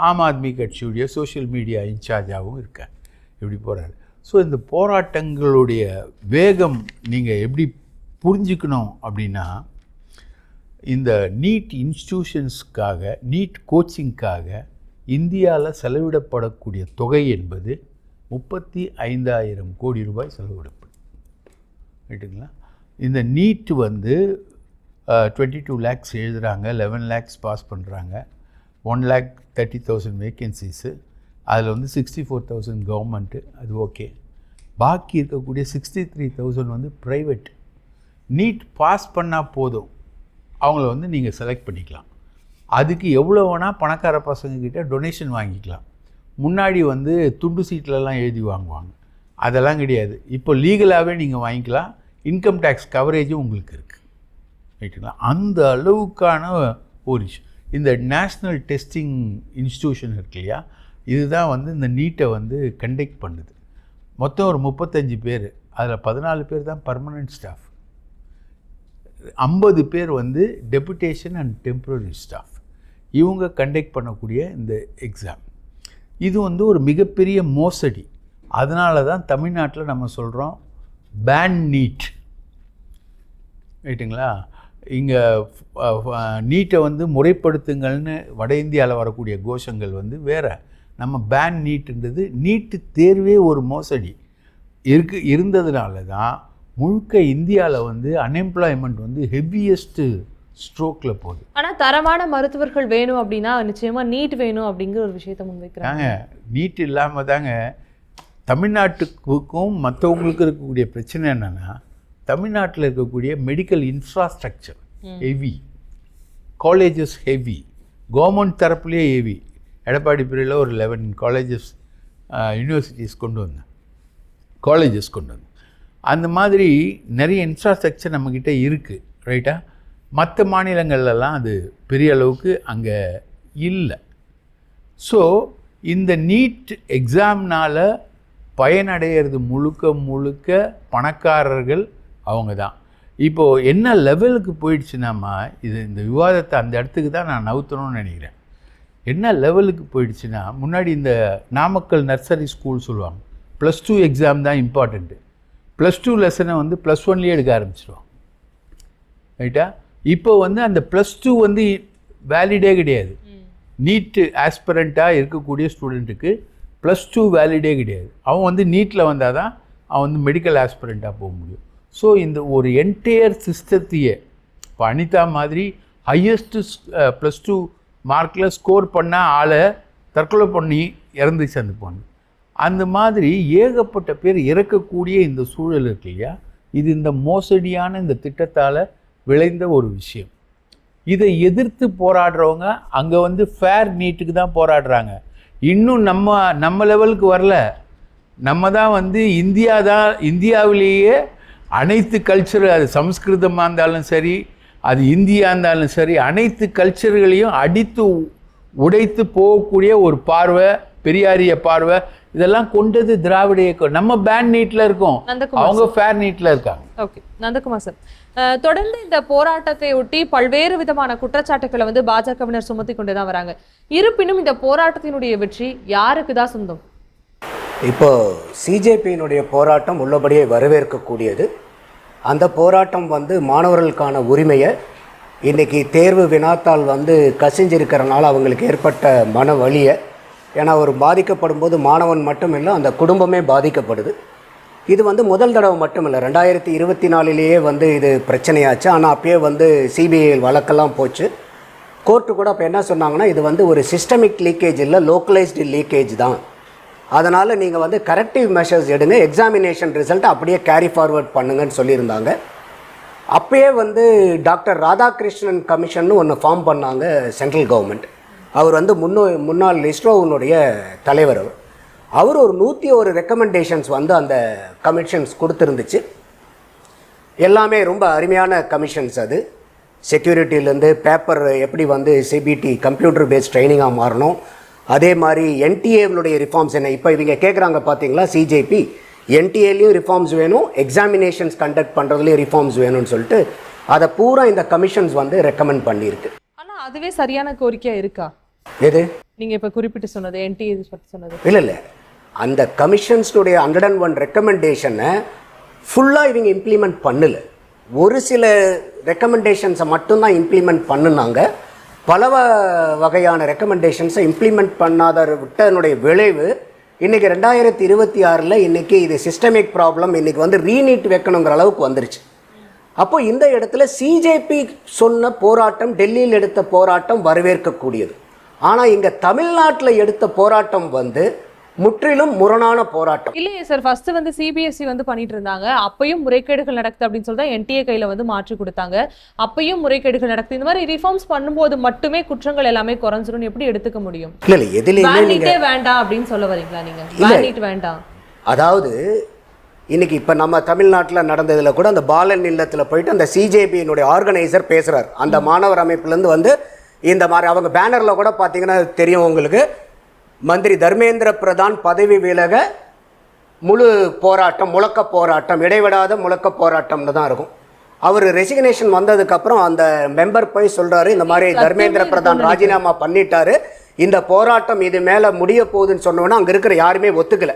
ஆம் ஆத்மி கட்சியுடைய சோஷியல் மீடியா இன்சார்ஜாகவும் இருக்கார். இப்படி போகிறாரு. ஸோ இந்த போராட்டங்களுடைய வேகம் நீங்கள் எப்படி புரிஞ்சுக்கணும் அப்படின்னா, இந்த நீட் இன்ஸ்டிடியூஷன்ஸ்க்காக, நீட் கோச்சிங்க்காக இந்தியாவில் செலவிடப்படக்கூடிய தொகை என்பது 35,000 கோடி ரூபாய் செலவிடப்படும். ரைட்டுங்களா? இந்த நீட் வந்து 22 lakhs எழுதுகிறாங்க, 11 lakhs பாஸ் பண்ணுறாங்க, 1,30,000 வேக்கன்சிஸு, அதில் வந்து 64,000 கவர்மெண்ட்டு, அது ஓகே. பாக்கி இருக்கக்கூடிய 63,000 வந்து ப்ரைவேட். நீட் பாஸ் பண்ணால் போதும், அவங்கள வந்து நீங்கள் செலக்ட் பண்ணிக்கலாம். அதுக்கு எவ்வளோ வேணால் பணக்கார பசங்கக்கிட்ட டொனேஷன் வாங்கிக்கலாம். முன்னாடி வந்து துண்டு சீட்லலாம் எழுதி வாங்குவாங்க, அதெல்லாம் கிடையாது. இப்போ லீகலாகவே நீங்கள் வாங்கிக்கலாம். இன்கம் டேக்ஸ் கவரேஜும் உங்களுக்கு இருக்குது. ரைட்டுங்களா? அந்த அளவுக்கான ஒரு இந்த நேஷ்னல் டெஸ்டிங் இன்ஸ்டிடியூஷன் இருக்கு இல்லையா, இதுதான் வந்து இந்த நீட்டை வந்து கண்டக்ட் பண்ணுது. மொத்தம் ஒரு 35 பேர், அதில் 14 பேர் தான் பர்மனன்ட் ஸ்டாஃப், 50 பேர் வந்து டெபுடேஷன் அண்ட் டெம்பரரி ஸ்டாஃப். இவங்க கண்டக்ட் பண்ணக்கூடிய இந்த எக்ஸாம் இது வந்து ஒரு மிகப்பெரிய மோசடி. அதனால தான் தமிழ்நாட்டில் நம்ம சொல்கிறோம் பேன் நீட். ரைட்டுங்களா? இங்கே நீட்டை வந்து முறைப்படுத்துங்கள்னு வட இந்தியாவில் வரக்கூடிய கோஷங்கள் வந்து வேறு. நம்ம பேன் நீட்டுன்றது, நீட்டு தேர்வே ஒரு மோசடி இருந்ததுனால தான் முழுக்க இந்தியாவில் வந்து அன்எம்ப்ளாய்மெண்ட் வந்து ஹெவியஸ்ட்டு ஸ்ட்ரோக்கில் போகுது. ஆனால் தரமான மருத்துவர்கள் வேணும் அப்படின்னா நிச்சயமாக நீட் வேணும் அப்படிங்கிற ஒரு விஷயத்தை முன்வைக்கிறாங்க. நீட் இல்லாமல் தாங்க தமிழ்நாட்டுக்கும் மற்றவங்களுக்கு இருக்கக்கூடிய பிரச்சனை என்னென்னா, தமிழ்நாட்டில் இருக்கக்கூடிய medical infrastructure heavy, colleges heavy, government தரப்புலேயே ஹெவி. எடப்பாடி பிரிவில் ஒரு 11 காலேஜஸ் யூனிவர்சிட்டிஸ் கொண்டு வந்தேன், காலேஜஸ் கொண்டு வந்தேன். அந்த மாதிரி நிறைய இன்ஃப்ராஸ்ட்ரக்சர் நம்மக்கிட்ட இருக்குது. ரைட்டா? மற்ற மாநிலங்கள்லாம் அது பெரிய அளவுக்கு அங்கே இல்லை. ஸோ இந்த நீட் எக்ஸாம்னால் பயனடைகிறது முழுக்க பணக்காரர்கள் அவங்க தான். இப்போ என்ன லெவலுக்கு போயிடுச்சுனாமா, இந்த விவாதத்தை அந்த இடத்துக்கு தான் நான் நவுத்தணும்னு நினைக்கிறேன். என்ன லெவலுக்கு போயிடுச்சுன்னா, முன்னாடி இந்த நாமக்கல் நர்சரி ஸ்கூல் சொல்லுவாங்க, +2 எக்ஸாம் தான் இம்பார்ட்டண்ட்டு, +2 லெசனை வந்து +1லேயே எடுக்க ஆரம்பிச்சிடுவாங்க. ரைட்டா? இப்போ வந்து அந்த +2 வந்து வேலிடே கிடையாது. நீட்டு ஆஸ்பிரண்ட்டாக இருக்கக்கூடிய ஸ்டூடெண்ட்டுக்கு +2 வேலிடே கிடையாது. அவன் வந்து நீட்டில் வந்தால் தான் அவன் வந்து மெடிக்கல் ஆஸ்பிரண்ட்டாக போக முடியும். ஸோ இந்த ஒரு என்டையர் சிஸ்டத்தையே இப்போ அனிதா மாதிரி ஹையஸ்ட்டு +2 மார்க்கில் ஸ்கோர் பண்ண ஆளை தற்கொலை பண்ணி இறந்துச்சு அந்த பொண்ணு. அந்த மாதிரி ஏகப்பட்ட பேர் இறக்கக்கூடிய இந்த சூழல் இருக்கு இல்லையா, இது இந்த மோசடியான இந்த திட்டத்தால் விளைந்த ஒரு விஷயம். இதை எதிர்த்து போராடுறவங்க அங்கே வந்து ஃபேர் நீட்டுக்கு தான் போராடுறாங்க. இன்னும் நம்ம லெவலுக்கு வரல. நம்ம தான் வந்து இந்தியாவிலேயே அனைத்து கல்ச்சர், அது சம்ஸ்கிருதமாக இருந்தாலும் சரி, அது இந்தியா இருந்தாலும் சரி, அனைத்து கல்ச்சர்களையும் அடித்து உடைத்து போகக்கூடிய ஒரு பார்வை, பெரியாரிய பார்வை, இதெல்லாம் கொண்டது திராவிட இயக்கம். நம்ம பேன் நீட்டில் இருக்கோம், அவங்க ஃபேர் நீட்டில் இருக்காங்க. ஓகே, நந்தகுமார் சார், தொடர்ந்து இந்த போராட்டத்தை ஒட்டி பல்வேறு விதமான குற்றச்சாட்டுக்களை வந்து பாஜகவினர் சுமத்தி கொண்டு தான் வராங்க. இருப்பினும் இந்த போராட்டத்தினுடைய வெற்றி யாருக்கு தான் சொந்தம்? இப்போ சிஜேபியினுடைய போராட்டம் உள்ளபடியே வரவேற்கக்கூடியது. அந்த போராட்டம் வந்து மாணவர்களுக்கான உரிமையை இன்றைக்கி தேர்வு வினாத்தால் வந்து கசிஞ்சிருக்கிறனால அவங்களுக்கு ஏற்பட்ட மன வலியை, ஏன்னா ஒரு பாதிக்கப்படும் போது மாணவன் மட்டும் இல்லை, அந்த குடும்பமே பாதிக்கப்படுது. இது வந்து முதல் தடவை மட்டும் இல்லை, 2024 வந்து இது பிரச்சனையாச்சு. ஆனால் அப்பயே வந்து சிபிஐ வழக்கெல்லாம் போச்சு. கோர்ட்டு கூட அப்போ என்ன சொன்னாங்கன்னா, இது வந்து ஒரு சிஸ்டமிக் லீக்கேஜ் இல்லை, லோக்கலைஸ்டு லீக்கேஜ் தான். அதனால் நீங்கள் வந்து கரெக்டிவ் மெஷர்ஸ் எடுங்க, எக்ஸாமினேஷன் ரிசல்ட்டை அப்படியே கேரி ஃபார்வர்ட் பண்ணுங்கன்னு சொல்லியிருந்தாங்க. அப்பயே வந்து டாக்டர் ராதாகிருஷ்ணன் கமிஷன் ஒன்று ஃபார்ம் பண்ணாங்க சென்ட்ரல் கவர்மெண்ட். அவர் வந்து முன்னாள் இஸ்ரோவினுடைய தலைவர். அவர் ஒரு 101 ரெக்கமெண்டேஷன்ஸ் வந்து அந்த கமிஷன்ஸ் கொடுத்துருந்துச்சு. எல்லாமே ரொம்ப அருமையான கமிஷன்ஸ். அது செக்யூரிட்டிலேருந்து பேப்பர் எப்படி வந்து சிபிடி கம்ப்யூட்டர் பேஸ்ட் ட்ரைனிங்காக மாறணும், அதே மாதிரி என்டிஏனுடைய ரிஃபார்ம்ஸ் என்ன. இப்போ இவங்க கேட்குறாங்க பார்த்தீங்களா, சிஜேபி என்டிஏலையும் ரிஃபார்ம்ஸ் வேணும், எக்ஸாமினேஷன்ஸ் கண்டக்ட் பண்ணுறதுலேயும் ரிஃபார்ம்ஸ் வேணும்னு சொல்லிட்டு அதை பூரா இந்த கமிஷன்ஸ் வந்து ரெக்கமெண்ட் பண்ணியிருக்கு. ஆனால் அதுவே சரியான கோரிக்கையாக இருக்கா? எது நீங்கள் இப்போ குறிப்பிட்டு சொன்னது, என்டிஏ பற்றி சொன்னது? இல்லை, அந்த கமிஷன்ஸுடைய 101 ரெக்கமெண்டேஷனை ஃபுல்லாக இவங்க இம்ப்ளிமெண்ட் பண்ணலை. ஒரு சில ரெக்கமெண்டேஷன்ஸை மட்டும்தான் இம்ப்ளிமெண்ட் பண்ணினாங்க. பல வகையான ரெக்கமெண்டேஷன்ஸை இம்ப்ளிமெண்ட் பண்ணாத விட்டனுடைய விளைவு இன்றைக்கி 2026 இன்றைக்கி இது சிஸ்டமிக் ப்ராப்ளம், இன்றைக்கி வந்து ரீநீட் வைக்கணுங்கிற அளவுக்கு வந்துருச்சு. அப்போ இந்த இடத்துல சிஜேபி சொன்ன போராட்டம், டெல்லியில் எடுத்த போராட்டம் வரவேற்கக்கூடியது. ஆனால் இங்கே தமிழ்நாட்டில் எடுத்த போராட்டம் வந்து முற்றிலும் முரணான போராட்டம். இல்லையே சார், ஃபர்ஸ்ட் வந்து சிபிஎஸ்இ வந்து பண்ணிட்டு இருந்தாங்க, அப்பயும் முறைகேடுகள் நடக்குது அப்படின்னு சொல்லி தான் என்டிஏ கையில வந்து மாற்றி கொடுத்தாங்க, அப்பயும் முறைகேடுகள் நடக்குது. இந்த மாதிரி ரிஃபார்ம்ஸ் பண்ணும்போது மட்டுமே குற்றங்கள் எல்லாமே குறைஞ்சிரும் எப்படி எடுத்துக்க முடியும்? இல்ல எதுலயுமே நீங்க வேண்டாம் அப்படின்னு சொல்ல வரீங்களா? நீங்க வேண்டிட்டு வேண்டாம். அதாவது இன்னைக்கு இப்ப நம்ம தமிழ்நாட்டில் நடந்ததுல கூட அந்த பாலன் இல்லத்தில் போயிட்டு அந்த சிஜேபியினுடைய ஆர்கனைசர் பேசுறாரு. அந்த மாணவர் அமைப்புலேருந்து வந்து இந்த மாதிரி அவங்க பேனர்ல கூட பார்த்தீங்கன்னா தெரியும் உங்களுக்கு, மந்திரி தர்மேந்திர பிரதான் பதவி விலக முழு போராட்டம், முழக்க போராட்டம், இடைவிடாத முழக்க போராட்டம்னு தான் இருக்கும். அவர் ரெசிக்னேஷன் வந்ததுக்கப்புறம் அந்த மெம்பர் போய் சொல்கிறாரு, இந்த மாதிரி தர்மேந்திர பிரதான் ராஜினாமா பண்ணிட்டாரு, இந்த போராட்டம் இது மேலே முடிய போகுதுன்னு சொன்னோன்னா அங்கே இருக்கிற யாருமே ஒத்துக்கலை.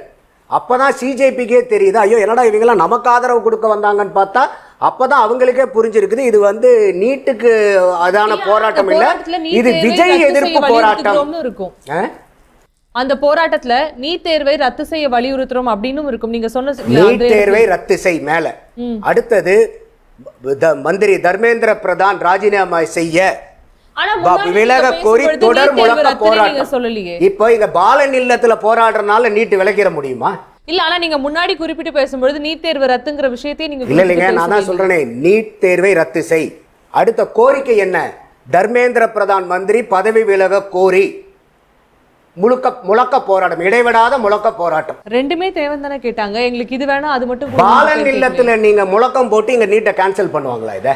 அப்போ தான் சிஜேபிக்கே தெரியுது, ஐயோ என்னடா இவங்கெல்லாம் நமக்கு ஆதரவு கொடுக்க வந்தாங்கன்னு பார்த்தா அப்போ தான் அவங்களுக்கே புரிஞ்சிருக்குது இது வந்து நீட்டுக்கு அதான போராட்டம் இல்லை, இது விஜய் எதிர்ப்பு போராட்டம் இருக்கும். அந்த போராட்டத்துல நீட் தேர்வை ரத்து செய்ய வலியுறுத்துறோம் அப்படின்னு இருக்கும். நீங்க சொன்ன நீட் தேர்வை ரத்து செய் மேல, அடுத்தது மந்திரி தர்மேந்திர பிரதான் ராஜினாமா செய்ய விலக கோரி தொடர் முழக்க போராட்டம். இப்போ இங்க பாலன் இல்லத்துல போராடுறதுனால நீட் விலகிற முடியுமா? இல்ல, ஆனா நீங்க முன்னாடி குறிப்பிட்டு பேசும்போது நீட் தேர்வு ரத்துங்கிற விஷயத்தை நீங்க இல்லைங்க, நான் தான் சொல்றேனே, நீட் தேர்வை ரத்து செய். அடுத்த கோரிக்கை என்ன? தர்மேந்திர பிரதான் மந்திரி பதவி விலக கோரி முழக்க போராட்டம், இடைவிடாத முழக்க போராட்டம். ரெண்டுமே தேவைதானே கேட்டாங்க, எங்களுக்கு இது வேணா அது மட்டும். பாலன் இல்லத்துல நீங்க முழக்கம் போட்டு இங்க நீட்டை கேன்சல் பண்ணுவாங்களா? இத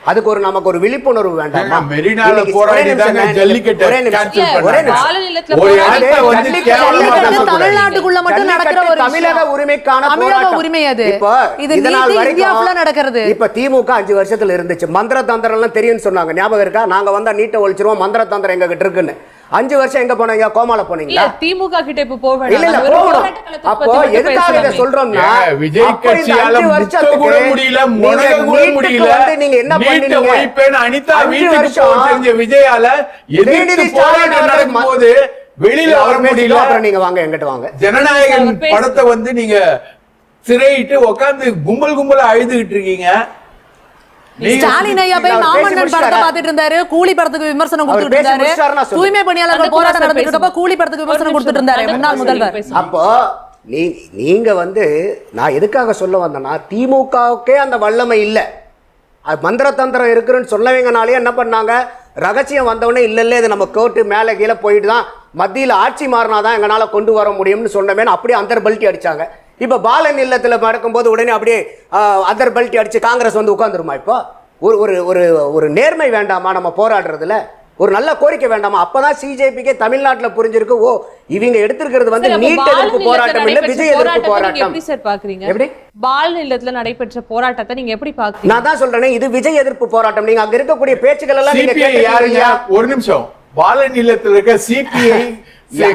அதுக்கு நமக்கு ஒரு விழிப்புணர்வு வேண்டாமா? மெரினால போராடி தாங்க ஜல்லிக்கட்டு cancel பண்ணாங்க. பாலநிலத்துல ஒரு போராடி- இடத்தை வந்து கேவலமா பேசக்கூடாது. தமிழ்நாட்டுக்குள்ள மட்டும் நடக்கிற ஒரு தமிழக விஷயம். உரிமைக்கான தமிழக போராட்டம். உரிமை அது. இப்போ இது இதனால் நீதி வரைக்கும் இந்தியா ஃபுல்லா நடக்கிறது. இப்ப திமுக 5 வருஷத்துல இருந்துச்சு. மந்திர தந்திரம் எல்லாம் தெரியும்னு சொன்னாங்க. ஞாபகம் இருக்கா? நாங்க வந்தா நீட்டை ஒழிச்சிருவோம், மந்திர தந்திரம் எங்க கிட்ட இருக்குன்னு. 5 வருஷம் எங்க போனீங்க? கோமால போனீங்களா? இல்ல, திமுக கிட்ட இப்ப போக இல்ல இல்ல வேண்டாம். போகணும். போராட்ட களத்தை அப்போ பத்தி மட்டும் எதுக்காக இதை பேசலாமே. சொல்றோம்னா விஜய் அப்ப இந்த கட்சியால 5 முட்ட வருஷத்துக்கு கூட முடியல, முடங்க நீங்க கூட நீட்டுக்கு முடியல. வந்து நீங்க என்ன நீட்டை பண்ணீங்க? ஒழிப்பேன்னு அனிதா 5 வீட்டுக்கு வருஷம் போக தெரிஞ்ச விஜயால எதிர்த்து உதயநிதி ஸ்டாலின் போராட்டம் அவர்கள் நடக்கும்போது வெளியில வர முடியல. அப்புறம் நீங்க வாங்க, எங்கிட்ட வாங்க. ஜனநாயகன் அவர் பேச- படத்தை வந்து நீங்க சிறையிட்டு உட்கார்ந்து கும்பல் அழுதுகிட்டு இருக்கீங்க. நீங்க ஸ்டாலின் ஐயா போய் அவர் பேசி மாமன்னன் படத்தை முடிச்சிட்டாரா? பார்த்துட்டு இருந்தாரு, கூலி படத்துக்கு விமர்சனம் அவர் கொடுத்துட்டு பேசி இருந்தாரு, முடிச்சிட்டாருன்னா சொல்லுங்க. தூய்மை பணியாளர்கள் அந்த போராட்டம் பேசுங்க. நடந்துட்டு இருக்கப்ப கூலி படத்துக்கு விமர்சனம் கொடுத்துட்டு இருந்தாரு முன்னாள் முதல்வர். அப்போ நீங்க வந்து நான் எதுக்காக சொல்ல வந்தேன்னா, திமுகவுக்கே அந்த வல்லமை இல்லை, அது மந்திர தந்திரம் இருக்குன்னு சொல்லவங்கனாலே என்ன பண்ணாங்க, ரகசியம் வந்தவொடனே இல்ல இது நம்ம கோர்ட்டு மேலே கீழே போயிட்டு தான் மத்தியில் ஆட்சி மாறினாதான் எங்களால கொண்டு வர முடியும்னு சொன்னமே அப்படியே அந்தர் பல்ட்டி அடிச்சாங்க. இப்ப பாலன் இல்லத்துல நடக்கும்போது உடனே அப்படியே அந்தர் பல்ட்டி அடிச்சு காங்கிரஸ் வந்து உட்கார்ந்துருமா? இப்போ ஒரு ஒரு ஒரு ஒரு நேர்மை வேண்டாமா நம்ம போராடுறதுல? ஒரு நல்ல கோரிக்கை வேண்டாமா? அப்பதான் சிஜேபிக்கே தமிழ்நாட்டுல புரிஞ்சிருக்கு, ஓ இவங்க எடுத்திருக்கிறது வந்து சரி, அப்ப நீட் எதிர்ப்பு பால் போராட்டம் இல்ல, நிலையத்துல விஜய் எதிர்ப்பு நடைபெற்ற போராட்டத்தை போராட்டம். நீங்க எப்படி சார் பாக்குறீங்க? எப்படி? பால் நிலத்துல நடைபெற்ற போராட்டத்தை நீங்க எப்படி பாக்குறீங்க? நான் தான் சொல்றேனே, இது விஜய் எதிர்ப்பு போராட்டம். நீங்க அங்க இருக்கக்கூடிய பேச்சுக்கள் எல்லாம் நீங்க சிபிஐ யாருங்க? கேட்டிருக்கீங்க. ஒரு நிமிஷம். பாலன் இல்லத்துல இருக்க CBI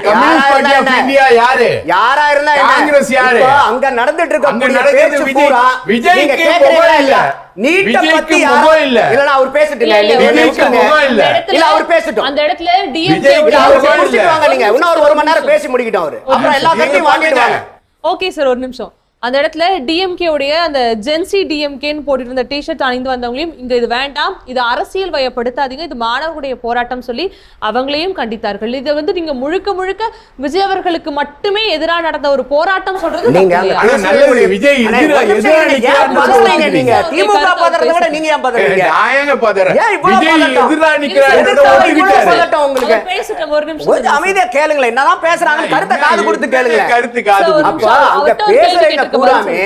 communist party of India யாரு? யாரா இருந்தா என்ன? காங்கிரஸ் யாரு? இப்போ அங்க நடந்துட்டு இருக்க அங்க கூடிய நடக்கிறது பேச்சு விஜய். பூரா விஜய்க்கு நீங்க கேக்குறீங்களா முகம் இல்ல. இல்ல? நீட்ட விஜய்க்கு பத்தி முகம் இல்ல. இல்ல அவர் பேசட்டுங்க. இல்ல, இல்ல, நீங்க விஜய்க்கு விட்டுருங்க. முகம் இல்ல. இல்ல அவர் பேசட்டும். அந்த இடத்துல விஜய் DMK இல்ல, அவர் முகம் இல்ல. முடிச்சிட்டு வாங்க. நீங்க இன்னும் ஒரு மணி நேரம் பேசி முடிக்கிட்டோம் அவரு. அப்புறம் எல்லா கட்சியும் வாங்கிட்டு வாங்க. ஓகே சார், ஒரு நிமிஷம். அந்த இடத்துல டிஎம்கே உடைய அந்த ஜென்சி டிஎம்கேன்னு போட்டுட்டு இருந்த டிஷர்ட் அணிந்து வந்தவங்களையும் இங்க இது வேண்டாம், இது அரசியல் வயப்படுத்தாதீங்க, இது மாணவர்களுடைய போராட்டம் சொல்லி அவங்களையும் கண்டித்தார்கள். இதை வந்து நீங்க முழுக்க முழுக்க விஜய் அவர்களுக்கு மட்டுமே எதிராக நடந்த ஒரு போராட்டம் சொல்றது நீங்க தப்பு இல்லையா? ஆனா நல்லது, விஜய் அண்ணா, எதிரா- ஒரு நிமிஷம் எதிரா இருங்க. ஏன் நிக்கிறான்னு பதறீங்க சொல்றீங்க. நீங்க? திமுக பதறதை விட நீங்க ஏன் பதறீங்க? நான் ஏங்க பதறேன்? ஏன் இவ்வளவு விஜய் பதட்டம்? எதிரா நிக்கிறாரு, எதிர்த்தா இவ்வளவு ஒத்துக்கிட்டாரு. பதட்டம் உங்களுக்கு? அவர் பேசட்டும், ஒரு நிமிஷம் கொஞ்சம் அமைதியா கேளுங்களேன். என்னதான் பேசுறாங்கன்னு கருத்தை காது கொடுத்து கேளுங்க. கருத்து காது ஒரு கொடுத்து. அப்ப நிமிஷம், அங்க அவர்ட்ட ஒரு கேள்வி பேசுறீங்க கேட்டுக்க பூராமே,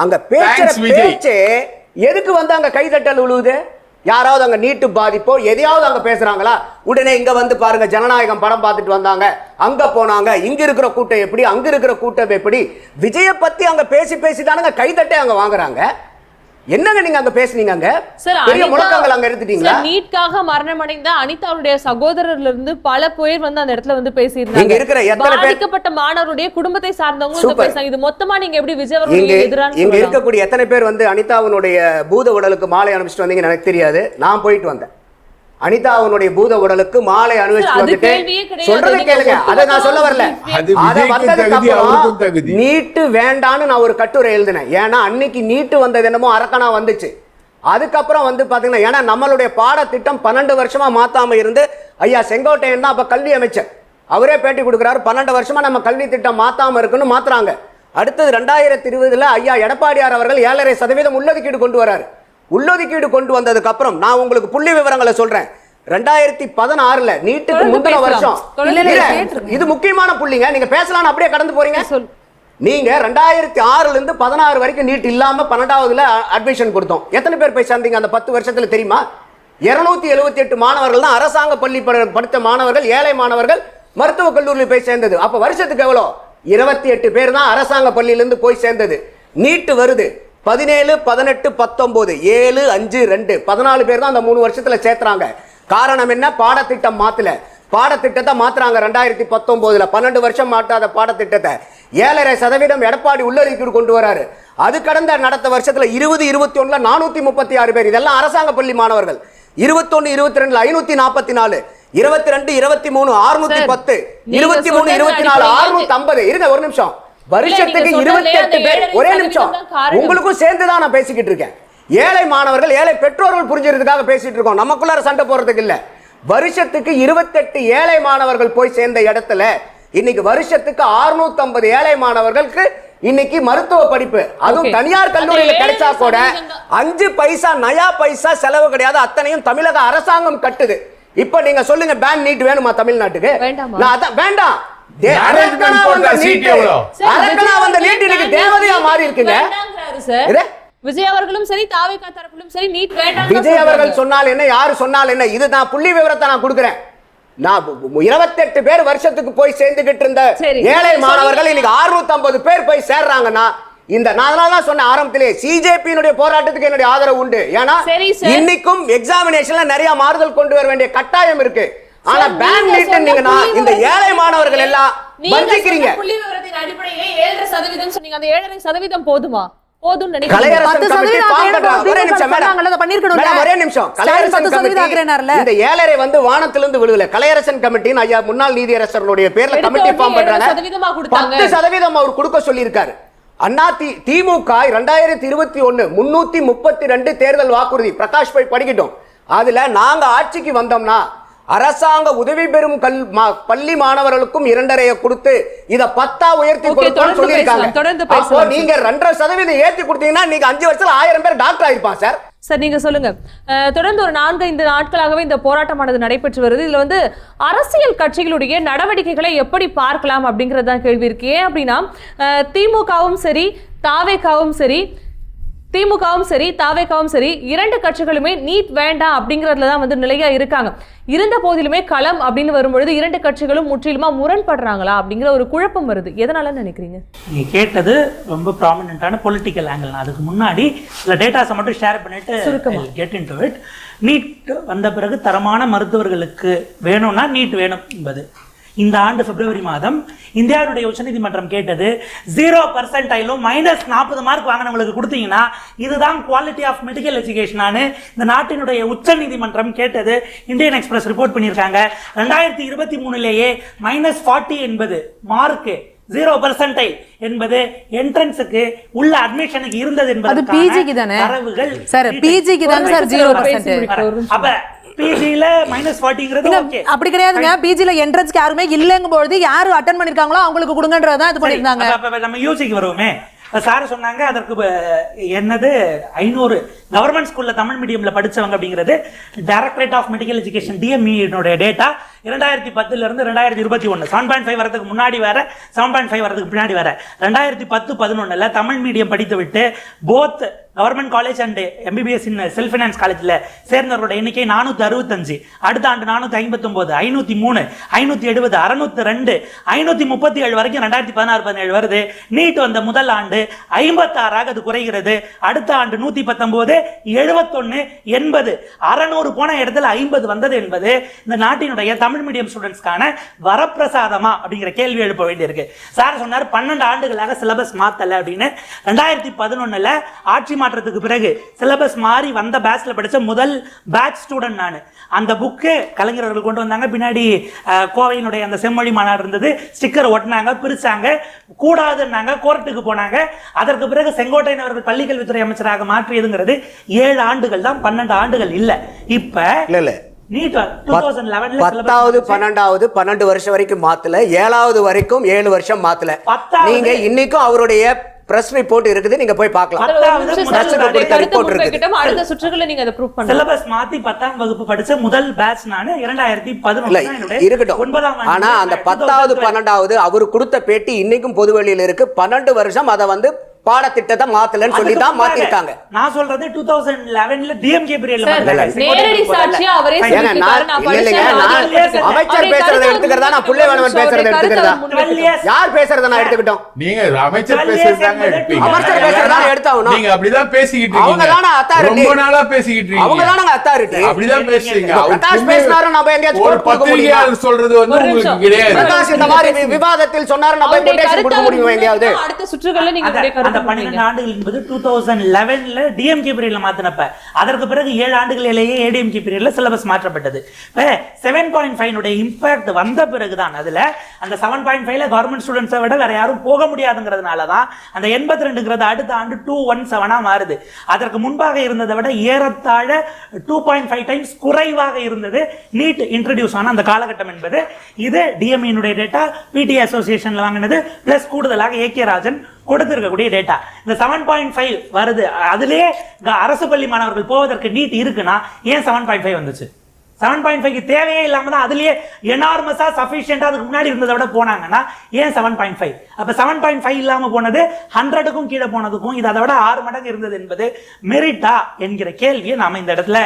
அங்க பேசுற Thanks, விஜய். பேச்சு எதுக்கு வந்து அங்க கைதட்டல் விழுவுது? யாராவது அங்க நீட்டு பாதிப்போ எதையாவது அங்க பேசுறாங்களா? உடனே இங்க வந்து பாருங்க, ஜனநாயகம் படம் பார்த்துட்டு வந்தாங்க, அங்க போனாங்க, இங்க இருக்கிற கூட்டம் எப்படி, அங்க இருக்கிற கூட்டம் எப்படி, விஜய பத்தி அங்க பேசி பேசிதானுங்க கைதட்டே அங்க வாங்குறாங்க. என்னங்க நீங்க அங்க பேசுனீங்க? அங்க சார், பெரிய அனிதா- முழக்கங்கள் அங்க எடுத்துட்டீங்களா? சார், நீட்காக மரணமடைந்த அனிதாவுடைய சகோதரர்ல இருந்து பல பேர் வந்து அந்த இடத்துல வந்து இங்க பேசியிருந்தாங்க. இருக்கிற எத்தனை பேர் பாதிக்கப்பட்ட மாணவருடைய குடும்பத்தை சார்ந்தவங்க வந்து சூப்பர். பேசுறாங்க. இது மொத்தமா நீங்க எப்படி விஜய் இங்க அவர்களுக்கு எதிரான இங்க சொல்லலாம்? இருக்கக்கூடிய எத்தனை பேர் வந்து அனிதாவுடைய பூத உடலுக்கு மாலை அனுப்பிச்சிட்டு வந்தீங்கன்னு எனக்கு தெரியாது. நான் போயிட்டு வந்தேன். அனிதாவுடைய பூத உடலுக்கு மாலை அனுப்பிச்சிட்டு அது வந்துட்டு கேள்வியே கிடையாது. சொல்றதை நீங்க கேளுங்க. அதை நான் சொல்ல வரல. அது அதை விஜய்க்கும் வந்ததுக்கு தகுதி, அப்புறம் அவருக்கும் தகுதி. நீட்டு வேண்டான்னு நான் ஒரு கட்டுரை எழுதினேன். ஏன்னா அன்னைக்கு நீட்டு வந்தது என்னமோ அரக்கனா வந்துச்சு. அதுக்கப்புறம் வந்து பாத்தீங்கன்னா, ஏன்னா நம்மளுடைய பாடத்திட்டம் 12 வருஷமா மாத்தாம இருந்து, ஐயா செங்கோட்டையன் தான் அப்ப கல்வி அமைச்சர், அவரே பேட்டி கொடுக்குறாரு, 12 வருஷமா நம்ம கல்வி திட்டம் மாத்தாம இருக்குன்னு மாத்துறாங்க. அடுத்தது 2020 ஐயா எடப்பாடியார் அவர்கள் 7.5% உள்ளொதுக்கீடு கொண்டு வராரு. உள்ளொதுக்கீடு கொண்டு வந்ததுக்கு அப்புறம் நான் உங்களுக்கு புள்ளி விவரங்களை சொல்றேன். 2016 நீட்டுக்கு முந்தின வருஷம், இது முக்கியமான புள்ளிங்க, நீங்க பேசலாம் அப்படியே கடந்து போறீங்க. நீங்க 2006 இருந்து 16 வரைக்கும் நீட் இல்லாம 12வதுல அட்மிஷன் கொடுத்தோம். எத்தனை பேர் போய் சேர்ந்தீங்க அந்த 10 வருஷத்துல தெரியுமா? 278 மாணவர்கள் தான் அரசாங்க பள்ளி படித்த மாணவர்கள், ஏழை மாணவர்கள் மருத்துவக் கல்லூரியில் போய் சேர்ந்தது. அப்ப வருஷத்துக்கு எவ்வளோ? 28 பேர் தான் அரசாங்க பள்ளியிலிருந்து போய் சேர்ந்தது. நீட்டு வருது 17, 18, 19, 7, 5, 2, 14 பேர் தான் அந்த 3 வருஷத்துல சேர்த்துறாங்க. காரணம் என்ன? பாடத்திட்டம் மாத்தல. பாடத்திட்டத்தை மாத்துறாங்க 2019. 12 வருஷம் மாற்றாத பாடத்திட்டத்தை 7.5% எடப்பாடி உள்ளொதுக்கீடு கொண்டு வராரு. அது கடந்த நடத்த வருஷத்துல 20, 21 436 பேர், இதெல்லாம் அரசாங்க பள்ளி மாணவர்கள். 21, 22 544, 22, 23 610, 23, 24 650. இருங்க ஒரு நிமிஷம். வருஷத்துக்கு 28 பேர். ஒரே நிமிஷம், உங்களுக்கும் சேர்ந்துதான் நான் பேசிக்கிட்டு இருக்கேன். ஏழை மாணவர்கள், ஏழை பெற்றோர்கள் புரிஞ்சுறதுக்காக பேசிட்டு இருக்கோம், நமக்குள்ளார சண்டை போறதுக்கு இல்ல. வருஷத்துக்கு 28 ஏழை மாணவர்கள் போய் சேர்ந்த இடத்துல இன்னைக்கு வருஷத்துக்கு 650 ஏழை மாணவர்களுக்கு இன்னைக்கு மருத்துவ படிப்பு, அதுவும் தனியார் கல்லூரியில கிடைச்சா கூட 5 பைசா நயா பைசா செலவு கிடையாது, அத்தனையும் தமிழக அரசாங்கம் கட்டுது. இப்ப நீங்க சொல்லுங்க, பேன் நீட் வேணுமா தமிழ்நாட்டுக்கு? நான் அதான் வேண்டாம். அரக்கனா வந்த நீட் இன்னைக்கு தேவதையா மாறி இருக்குங்க. விஜய் அவர்களும் சரி தாவேகா தரப்பிலும் சரி நீட் வேண்டாம் விஜய் அவர்கள் சொன்னால் என்ன, யாரு சொன்னால் என்ன, இது நான் புள்ளி விவரத்தை நான் கொடுக்குறேன். நான் 28 பேர் வருஷத்துக்கு போய் சேர்ந்துகிட்டு இருந்த சரி. ஏழை மாணவர்கள் இன்னைக்கு 650 பேர் போய் சேர்றாங்கன்னா நான் தான் சொன்ன ஆரம்பத்திலே சிஜேபியினுடைய போராட்டத்துக்கு என்னுடைய ஆதரவு உண்டு. ஏன்னா சரி சார். இன்னைக்கும் எக்ஸாமினேஷன்ல நிறைய மாறுதல் கொண்டு வர வேண்டிய கட்டாயம் இருக்கு. ஆனா பேன் நீட்டுனீங்கன்னா இந்த ஏழை மாணவர்கள் எல்லாம் வஞ்சிக்கிறீங்க. புள்ளி விவரத்தின் அடிப்படையிலே 7% சொன்னீங்க. அந்த 7% போதுமா? போதும் நினைக்கிறேன். கலையரசன் கமிட்டி ஃபார்ம் பண்றாங்க. ஒரே நிமிஷம் மேடம், ஒரே நிமிஷம். கலையரசன் கமிட்டி இந்த ஏழரை வந்து வானத்திலிருந்து விழுகல. கலையரசன் கமிட்டின்னு ஐயா முன்னாள் நீதியரசருடைய பேர்ல கமிட்டி ஃபார்ம் பண்றாங்க. 10% அவர் கொடுக்க சொல்லி இருக்காரு. அண்ணா திமுக 2021 332 தேர்தல் வாக்குறுதி பிரகாஷ் போய் படிக்கட்டும். அதுல நாங்க ஆட்சிக்கு வந்தோம்னா அரசாங்க உதவி பெறும் பள்ளி மாணவர்களுக்கும் 2.5 கொடுத்து இத 10 உயர்த்தி கொடுத்தோம்னு சொல்லியிருக்காங்க. அப்போ நீங்க 2.5% ஏத்தி கொடுத்தீங்கன்னா நீங்க 5 வருஷத்துல 1000 பேர் டாக்டர் ஆயிருப்பான் சார். சார் நீங்க சொல்லுங்க. தொடர்ந்து ஒரு 4-5 நாட்களாகவே இந்த போராட்டமானது நடைபெற்று வருது. இதுல வந்து அரசியல் கட்சிகளுடைய நடவடிக்கைகளை எப்படி பார்க்கலாம் அப்படிங்கறது தான் கேள்வி இருக்கு. ஏன் அப்படின்னா திமுகவும் சரி தாவேகாவும் சரி இரண்டு கட்சிகளுமே நீட் வேண்டாம் அப்படிங்கறதுல தான் வந்து நிலையா இருக்காங்க. இருந்த போதிலுமே களம் அப்படின்னு வரும்பொழுது இரண்டு கட்சிகளும் முற்றிலுமா முரண்படுறாங்களா அப்படிங்கிற ஒரு குழப்பம் வருது. எதனால நினைக்கிறீங்க? நீ கேட்டது ரொம்ப ப்ராமினென்ட்டான பொலிட்டிக்கல் ஆங்கிள். அதுக்கு முன்னாடி சில டேட்டாஸை மட்டும் ஷேர் பண்ணிட்டு கெட் இன்டு இட். நீட் வந்த பிறகு தரமான மருத்துவர்களுக்கு வேணும்னா நீட் வேணும் என்பது இந்த ஆண்டு பிப்ரவரி மாதம் இந்தியாவுடைய உச்சநீதிமன்றம் கேட்டது 0% -40 மார்க் வாங்கினவங்களுக்கு கொடுத்தீங்கன்னா இதுதான் குவாலிட்டி ஆஃப் மெடிக்கல் எஜுகேஷனானு இந்த நாட்டினுடைய உச்சநீதிமன்றம் கேட்டது. இந்தியன் எக்ஸ்பிரஸ் ரிப்போர்ட் பண்ணியிருக்காங்க. 2023லேயே -40 என்பது மார்க்கு 0% என்பது என்ட்ரன்ஸுக்கு உள்ள அட்மிஷனுக்கு இருந்தது என்பது தரவுகள். சார் பிஜிக்கு தான் சார் 0%. அப்ப பிஜில -40ங்கிறது ஓகே. அப்படி கிடையாதுங்க. பிஜில என்ட்ரன்ஸ்க்கு யாருமே இல்லங்கும்போது யாரு அட்டெண்ட் பண்ணிருக்காங்களோ அவங்களுக்கு கொடுங்கன்றத தான் இது பண்ணிருந்தாங்க. அப்ப நம்ம யூசிக்கு வருவோமே. சார் சொன்னாங்க அதற்கு என்னது 500 கவர்மெண்ட் ஸ்கூல்ல தமிழ் மீடியம்ல படிச்சவங்க அப்படிங்கிறது directorate of medical education DME data 2010ல இருந்து 2021 7.5 வரதுக்கு முன்னாடி வேற 7.5 வரதுக்கு பின்னாடி வேற 2010-11ல தமிழ் மீடியம் படித்து விட்டு both government college and MBBS in self finance காலேஜ்ல சேர்ந்தவரோட எண்ணிக்கை 465, அடுத்த ஆண்டு 459, 503, 570, 602, 537 வரைக்கும் 2016-17 வருது. நீட் வந்த முதல் ஆண்டு 56 அது குறைகிறது. அடுத்த ஆண்டு 119, 71, 80, 600 போன இடத்துல 50 வந்தது என்பது இந்த நாட்டினுடைய தமிழ் மீடியம் ஸ்டூடெண்ட்ஸ்க்கான வரப்பிரசாதமா அப்படிங்கிற கேள்வி எழுப்ப வேண்டியிருக்கு. சார் சொன்னார் 12 ஆண்டுகளாக சிலபஸ் மாத்தல அப்படின்னு. 2011ல ஆட்சி மாற்றத்துக்கு பிறகு சிலபஸ் மாறி வந்த பேட்ச்ல படிச்ச முதல் பேட்ச் ஸ்டூடெண்ட் நான். அந்த புக்கு கலைஞர்கள் கொண்டு வந்தாங்க. பின்னாடி கோவையினுடைய அந்த செம்மொழி மாநாடு இருந்தது. ஸ்டிக்கர் ஒட்டினாங்க, பிரிச்சாங்க, கூடாதுன்னாங்க, கோர்ட்டுக்கு போனாங்க. அதற்கு பிறகு செங்கோட்டையன் அவர்கள் பள்ளிக்கல்வித்துறை அமைச்சராக மாற்றியதுங்கிறது 7 ஆண்டுகள் தான், 12 ஆண்டுகள் இல்ல. இப்ப இல்ல நீட் 2011 10வது 12வது 12 வருஷம் வரைக்கும் மாத்தல, 7வது வரைக்கும் 7 வருஷம் மாத்தல. நீங்க இன்னைக்கும் அவருடைய பிரஸ் ரிப்போர்ட் இருக்குது, நீங்க போய் பார்க்கலாம். அடுத்த சுற்றுகளை நீங்க அதை ப்ரூவ் பண்ணுங்க. சிலபஸ் மாத்தி 10ஆம் வகுப்பு படிச்ச முதல் பேட்ச் நான் 2011 இருக்கட்டும். ஆனா அந்த 10வது 12வது அவரு கொடுத்த பேட்டி இன்னைக்கும் பொதுவெளியில் இருக்கு. 12 வருஷம் அதை வந்து பாடத்திட்டத்தை மாத்தலன்னு சொல்லி தான் மாத்திருக்காங்க. நான் சொல்றது 2011ல டிஎம்கே பீரியட்ல நேரடி சாட்சியா அவரே சொல்லிட்டாரு. நான் அமைச்சர் பேசுறத எடுத்துக்கிறதா, நான் புள்ளைவேலவன் பேசுறத எடுத்துக்கிறதா? யார் பேசுறத நான் எடுத்துக்கிட்டோம்? நீங்க அமைச்சர் பேசுறதாங்க எடுப்பீங்க. அமைச்சர் பேசுறதா எடுத்தாவணும். நீங்க அப்படிதான் பேசிக்கிட்டு இருக்கீங்க. அவங்க தான அத்தாரிட்டி. ரொம்ப நாளா பேசிக்கிட்டு இருக்கீங்க. அவங்க தானங்க அத்தாரிட்டி. அப்படிதான் பேசுறீங்க. பிரகாஷ் பேசினாரு, நம்ம எங்கயாச்சும் ஒரு பத்திரிகையாளர் சொல்றது வந்து உங்களுக்கு கிடையாது. பிரகாஷ் இந்த மாதிரி விவாதத்தில் சொன்னாரு, நம்ம கொட்டேஷன் கொடுக்க முடியுமா எங்கயாவது? அடுத்த சுற்றுகளை நீங்க 12 ஆண்டுகள் என்பது 2011ல டிஎம்கே பீரியட்ல மாத்தினப்ப, அதற்கு பிறகு 7 ஆண்டுகளிலேயே ஏடிஎம்கே பீரியட்ல சிலபஸ் மாற்றப்பட்டது. 7.5 இம்பாக்ட் வந்த பிறகுதான் அதுல அந்த 7.5ல கவர்மெண்ட் ஸ்டூடெண்ட்ஸை விட வேற யாரும் போக முடியாதுங்கிறதுனால தான் அந்த 82ங்கிறது அடுத்த ஆண்டு 217 மாறுது. அதற்கு முன்பாக இருந்ததை விட ஏறத்தாழ 2.5 டைம்ஸ் குறைவாக இருந்தது நீட் இன்ட்ரோடியூஸ் ஆன அந்த காலகட்டம் என்பது. இது டிஎம்இனுடைய டேட்டா, பிடி அசோசியேஷன்ல வாங்கினது, பிளஸ் கூடுதலாக ஏகே ராஜன் கொடுத்திருக்கக்கூடிய டேட்டா. இந்த 7.5 வருது. அதிலே அரசு பள்ளி மாணவர்கள் போவதற்கு நீட் இருக்குன்னா ஏன் 7.5 வந்துச்சு? 7.5க்கு தேவையே இல்லாம தான் அதுலயே எனார்மஸா சஃபிஷியண்டா அதுக்கு முன்னாடி இருந்ததை விட போனாங்கன்னா ஏன் 7.5? அப்ப 7.5 இல்லாம போனது 100க்கும் கீழே போனதுக்கும் இது அதை விட 6 மடங்கு இருந்தது என்பது மெரிட்டா என்கிற கேள்வியை நாம இந்த இடத்துல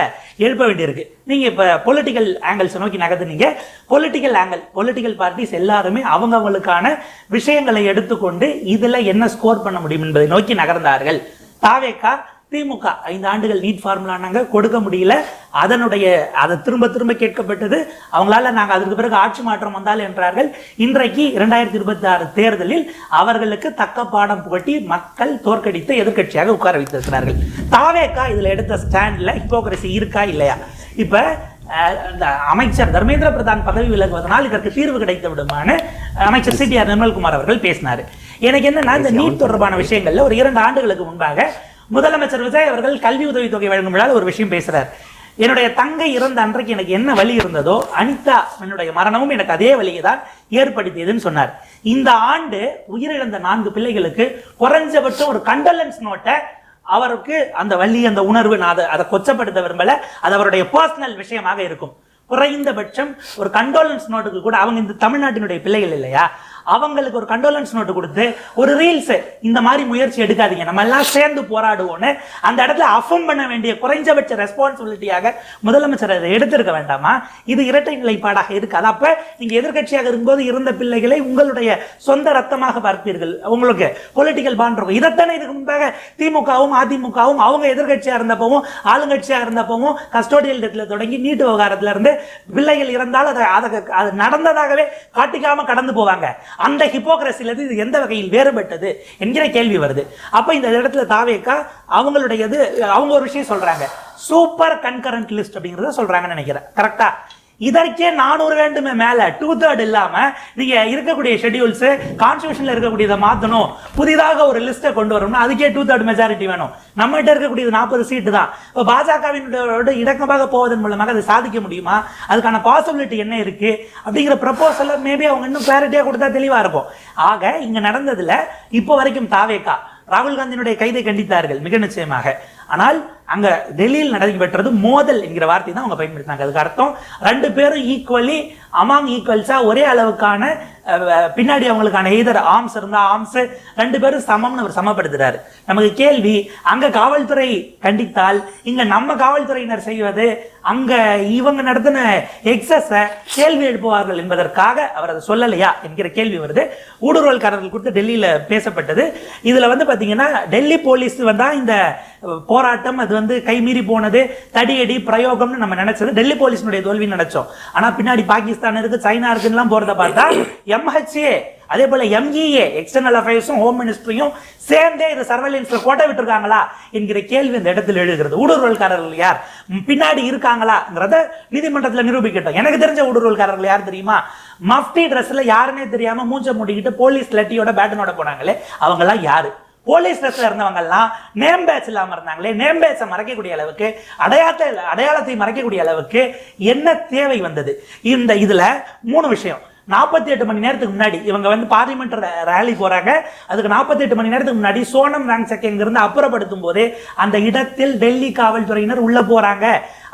எழுப்ப வேண்டியிருக்கு. நீங்க இப்ப பொலிட்டிக்கல் ஆங்கிள்ஸ் நோக்கி நகர்த்துனீங்க. பொலிட்டிக்கல் பார்ட்டிஸ் எல்லாருமே அவங்களுக்கான விஷயங்களை எடுத்துக்கொண்டு இதுல என்ன ஸ்கோர் பண்ண முடியும் என்பதை நோக்கி நகர்ந்தார்கள். தாவேகா திமுக 5 ஆண்டுகள் நீட் ஃபார்முலானாங்க, கொடுக்க முடியல. அதை திரும்ப கேட்கப்பட்டது. அவங்களால நாங்கள் அதற்கு பிறகு ஆட்சி மாற்றம் வந்தால் என்றார்கள். இன்றைக்கு 2026 தேர்தலில் அவர்களுக்கு தக்க பாடம் புகட்டி மக்கள் தோற்கடித்து எதிர்க்கட்சியாக உட்கார வைத்திருக்கிறார்கள். தாவேகா இதுல எடுத்த ஸ்டாண்ட்ல ஹிப்போக்ரசி இருக்கா இல்லையா? இப்ப இந்த அமைச்சர் தர்மேந்திர பிரதான் பதவி விலகுவதனால் இதற்கு தீர்வு கிடைத்து விடுமான்னு அமைச்சர் CTR நிர்மல்குமார் அவர்கள் பேசினார். எனக்கு என்னன்னா இந்த நீட் தொடர்பான விஷயங்கள்ல ஒரு 2 ஆண்டுகளுக்கு முன்பாக முதலமைச்சர் விஜய் அவர்கள் கல்வி உதவித்தொகை வழங்கும் விழாவில் ஒரு விஷயம் பேசுறார். என்னுடைய தங்கை இறந்த அன்றைக்கு எனக்கு என்ன வலி இருந்ததோ அனிதா என்னுடைய மரணமும் எனக்கு அதே வலியை தான் ஏற்படுத்தியதுன்னு சொன்னார். இந்த ஆண்டு உயிரிழந்த 4 பிள்ளைகளுக்கு குறைஞ்சபட்சம் ஒரு கண்டலன்ஸ் நோட்டை அவருக்கு அந்த வலி அந்த உணர்வு நான் அதை கொச்சப்படுத்த விரும்பல, அது அவருடைய பர்சனல் விஷயமாக இருக்கும். குறைந்தபட்சம் ஒரு கண்டோலன்ஸ் நோட்டுக்கு கூட அவங்க இந்த தமிழ்நாட்டினுடைய பிள்ளைகள் இல்லையா, அவங்களுக்கு ஒரு கண்டோலன்ஸ் நோட்டு கொடுத்து ஒரு ரீல்ஸ் இந்த மாதிரி முயற்சி எடுக்காதீங்க, நம்ம எல்லாம் சேர்ந்து போராடுவோன்னு அந்த இடத்துல அஃபர்ம் பண்ண வேண்டிய குறைஞ்சபட்ச ரெஸ்பான்சிபிலிட்டியாக முதலமைச்சர் அதை எடுத்திருக்க வேண்டாமா? இது இரட்டை நிலைப்பாடாக இருக்காது. அப்ப நீங்க எதிர்கட்சியாக இருக்கும்போது இருந்த பிள்ளைகளை உங்களுடைய சொந்த ரத்தமாக பார்ப்பீர்கள், உங்களுக்கு பொலிட்டிக்கல் பாண்ட் இருக்கும். இதைத்தானே இதுக்கு முன்பாக திமுகவும் அதிமுகவும் அவங்க எதிர்கட்சியா இருந்தப்பவும் ஆளுங்கட்சியா இருந்தப்பவும் கஸ்டோடியல் டெத்ல தொடங்கி நீட்டு விவகாரத்துல இருந்து பிள்ளைகள் இருந்தால் அது நடந்ததாகவே காட்டிக்காம கடந்து போவாங்க. அந்த ஹிப்போக்ரசில இது எந்த வகையில் வேறுபட்டது என்கிற கேள்வி வருது. அப்ப இந்த இடத்துல தாவேகா அவங்களுடையது அவங்க ஒரு விஷயம் சொல்றாங்க, சூப்பர் கன்கரண்ட் லிஸ்ட் அப்படிங்கறத சொல்றாங்கன்னு நினைக்கிறேன். கரெக்டா? இதற்கே 400 வேண்டுமே மேல 2/3 இல்லாம நீங்க இருக்கக்கூடிய ஷெட்யூல்ஸ் கான்ஸ்டிடியூஷன்ல இருக்கக்கூடியதை மாத்தணும், புதிதாக ஒரு லிஸ்ட்டை கொண்டு வரணும்னா அதுக்கே 2/3 மெஜாரிட்டி வேணும். நம்மகிட்ட இருக்கக்கூடியது 40 சீட்டு தான். இப்போ பாஜகவினோட இடக்கமாக போவதன் மூலமாக அதை சாதிக்க முடியுமா? அதுக்கான பாசிபிலிட்டி என்ன இருக்கு அப்படிங்கிற ப்ரப்போசலை மேபி அவங்க இன்னும் கிளாரிட்டியா கொடுத்தா தெளிவா இருக்கும். ஆக இங்க நடந்ததுல இப்போ வரைக்கும் தாவேகா ராகுல் காந்தியினுடைய கைதை கண்டித்தார்கள் மிக நிச்சயமாக. ஆனால் அங்க டெல்லியில் நடைபெற்றது மோதல் என்கிற வார்த்தை தான் அவங்க பயன்படுத்தினாங்க. அதுக்கு அர்த்தம் 2 பேரும் ஈக்குவலி அமாங் ஈக்குவல்ஸா ஒரே அளவுக்கான பின்னாடி அவங்களுக்கான எய்தர் ஆர்ம்ஸ் இருந்தா ஆர்ம்ஸ் 2 பேரும் சமம்னு அவர் சமப்படுத்துறாரு. நமக்கு கேள்வி, அங்க காவல்துறை கண்டித்தால் இங்க நம்ம காவல்துறையினர் செய்வது அங்க இவங்க நடத்தின எக்ஸஸ கேள்வி எழுப்புவார்கள் என்பதற்காக அவர் அதை சொல்லலையா என்கிற கேள்வி வருது. ஊடுருவல்காரர்கள் கொடுத்து டெல்லியில பேசப்பட்டது. இதுல பாத்தீங்கன்னா டெல்லி போலீஸ் வந்தா இந்த போராட்டம் அது கைமீறி போனது, தடியடி பிரயோகம்னு நம்ம நினைச்சது டெல்லி போலீஸினுடைய தோல்வி நினைச்சோம். ஆனா பின்னாடி பாகிஸ்தான் இருக்கு, சைனா இருக்குன்னு போறத பார்த்தா MHA அதே போல MEA எக்ஸ்டர்னல் அஃபேர்ஸும் ஹோம் மினிஸ்ட்ரியும் சேர்ந்தே இது சர்வேலன்ஸ்ல கோட்டை விட்டுருக்காங்களா என்கிற கேள்வி இந்த இடத்தில் எழுகிறது. ஊடுருவல்காரர்கள் யார் பின்னாடி இருக்காங்களாங்கிறத நீதிமன்றத்தில் நிரூபிக்கட்டும். எனக்கு தெரிஞ்ச ஊடுருவல்காரர்கள் யார் தெரியுமா? மஃப்டி ட்ரெஸ்ல யாருன்னே தெரியாம மூஞ்ச மூடிக்கிட்டு போலீஸ் லட்டியோட பேட்டனோட போனாங்களே அவங்கெல்லாம் யாரு? போலீஸ் ட்ரெஸ்ல இருந்தவங்க எல்லாம் நேம் பேட்ச் இல்லாம இருந்தாங்களே, நேம் பேட்சை மறைக்கக்கூடிய அளவுக்கு அடையாளத்தை மறைக்கக்கூடிய அளவுக்கு என்ன தேவை வந்தது? இந்த இதுல 3 விஷயம். 48 மணி நேரத்துக்கு முன்னாடி இவங்க பார்லிமெண்ட் ரேலி போறாங்க. அதுக்கு 48 மணி நேரத்துக்கு முன்னாடி சோனம் வாங்சக் இருந்து அப்புறப்படுத்தும் போதே அந்த இடத்தில் டெல்லி காவல்துறையினர் உள்ள போறாங்க.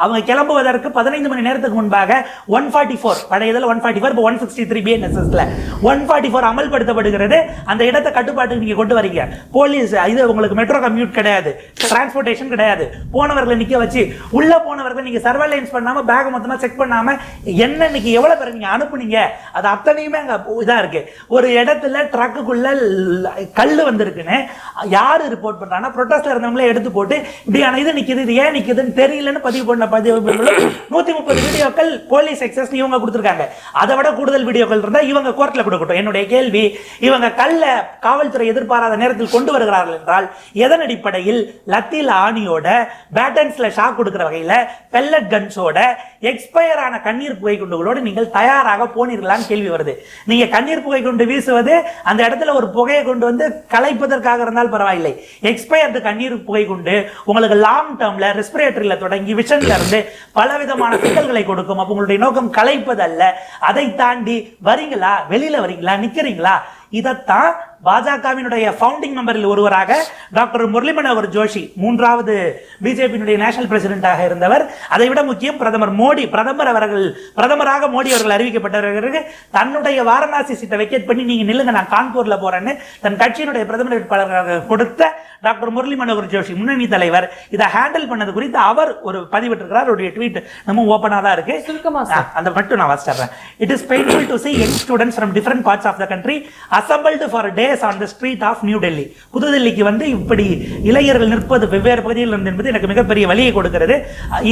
அவங்க கிளம்புவதற்கு 15 மணி நேரத்துக்கு முன்பாக 144 பழையதில் 144 இப்போ 163 BNSSல 144 அமல்படுத்தப்படுகிறது. அந்த இடத்தை கட்டுப்பாட்டுக்கு நீங்க கொண்டு வரீங்க. போலீஸ் இது உங்களுக்கு மெட்ரோ கம்யூட் கிடையாது, டிரான்ஸ்போர்டேஷன் கிடையாது. போனவர்களை நிக்க வச்சு உள்ள போனவர்களை நீங்க சர்வேலன்ஸ் பண்ணாம பேக் மொத்தமா செக் பண்ணாம என்ன இன்னைக்கு எவ்வளவு பேர் நீங்க அனுப்புனீங்க அது அத்தனையுமே அங்க இதா இருக்கு. ஒரு இடத்துல ட்ரக்குக்குள்ள கல்லு வந்திருக்குன்னு யாரு ரிப்போர்ட் பண்றாங்கன்னா ப்ரொட்டஸ்ட்ல இருந்தவங்களே எடுத்து போட்டு இப்படியான இது நிக்குது, இது ஏன் நிக்குதுன்னு தெரியலன்னு பதிவு பண்ண 130 வீடியோக்கள் போலீஸ் எக்ஸஸ் இவங்க கொடுத்திருக்காங்க. அதை விட கூடுதல் வீடியோக்கள் இருந்தா இவங்க கோர்ட்ல கொடுக்கட்டும். என்னுடைய கேள்வி, இவங்க கல்ல காவல்துறை எதிர்பாராத நேரத்தில் கொண்டு வருகிறார்கள் என்றால் எதன் அடிப்படையில் லத்தில ஆணியோட பேட்டன்ஸ்ல ஷாக் கொடுக்கிற வகையில பெல்லட் கன்ஸோட எக்ஸ்பயர் ஆன கண்ணீர் புகை குண்டுகளோடு நீங்கள் தயாராக போனீர்களான்னு கேள்வி வருது. நீங்க கண்ணீர் புகை குண்டு வீசுவது அந்த இடத்துல ஒரு புகையை கொண்டு கலைப்பதற்காக இருந்தால் பரவாயில்லை. எக்ஸ்பயர்டு கண்ணீர் புகை குண்டு உங்களுக்கு லாங் டேர்ம்ல ரெஸ்பிரேட்டரியில தொடங்கி விஷன்ல இருந்து பலவிதமான சிக்கல்களை கொடுக்கும். அப்ப உங்களுடைய நோக்கம் கலைப்பது அல்ல. அதை தாண்டி வரீங்களா, வெளியில வரீங்களா, நிக்கிறீங்களா, இதைத்தான் பாஜகவினுடைய ஃபவுண்டிங் மெம்பரில் ஒருவராக டாக்டர் முரளி மனோகர் ஜோஷி, 3வது பிஜேபியினுடைய நேஷனல் பிரசிடென்டாக இருந்தவர். அதை விட முக்கியம் பிரதமராக மோடி அவர்கள் அறிவிக்கப்பட்டவர்களுக்கு தன்னுடைய வாரணாசி சீட்டை வெக்கேட் பண்ணி நீங்க நில்லுங்க நான் கான்பூர்ல போறேன்னு தன் கட்சியினுடைய பிரதமர் வேட்பாளராக கொடுத்த டாக்டர் முரளி மனோகர் ஜோஷி முன்னணி தலைவர் இதை ஹேண்டில் பண்ணது குறித்து அவர் ஒரு பதிவிட்டிருக்கிறார். ஒரு ட்வீட் நம்ம ஓபனா தான் இருக்கு. அந்த மட்டும் நான் வாசிச்சறேன். It is painful to see young students from different parts of the country assembled for days on the street of New Delhi. புதுதில்லிக்கு வந்து இப்படி இளைஞர்கள் நிற்பது வெவ்வேறு பகுதியில் இருந்து என்பது எனக்கு மிகப்பெரிய வலியை கொடுக்கிறது.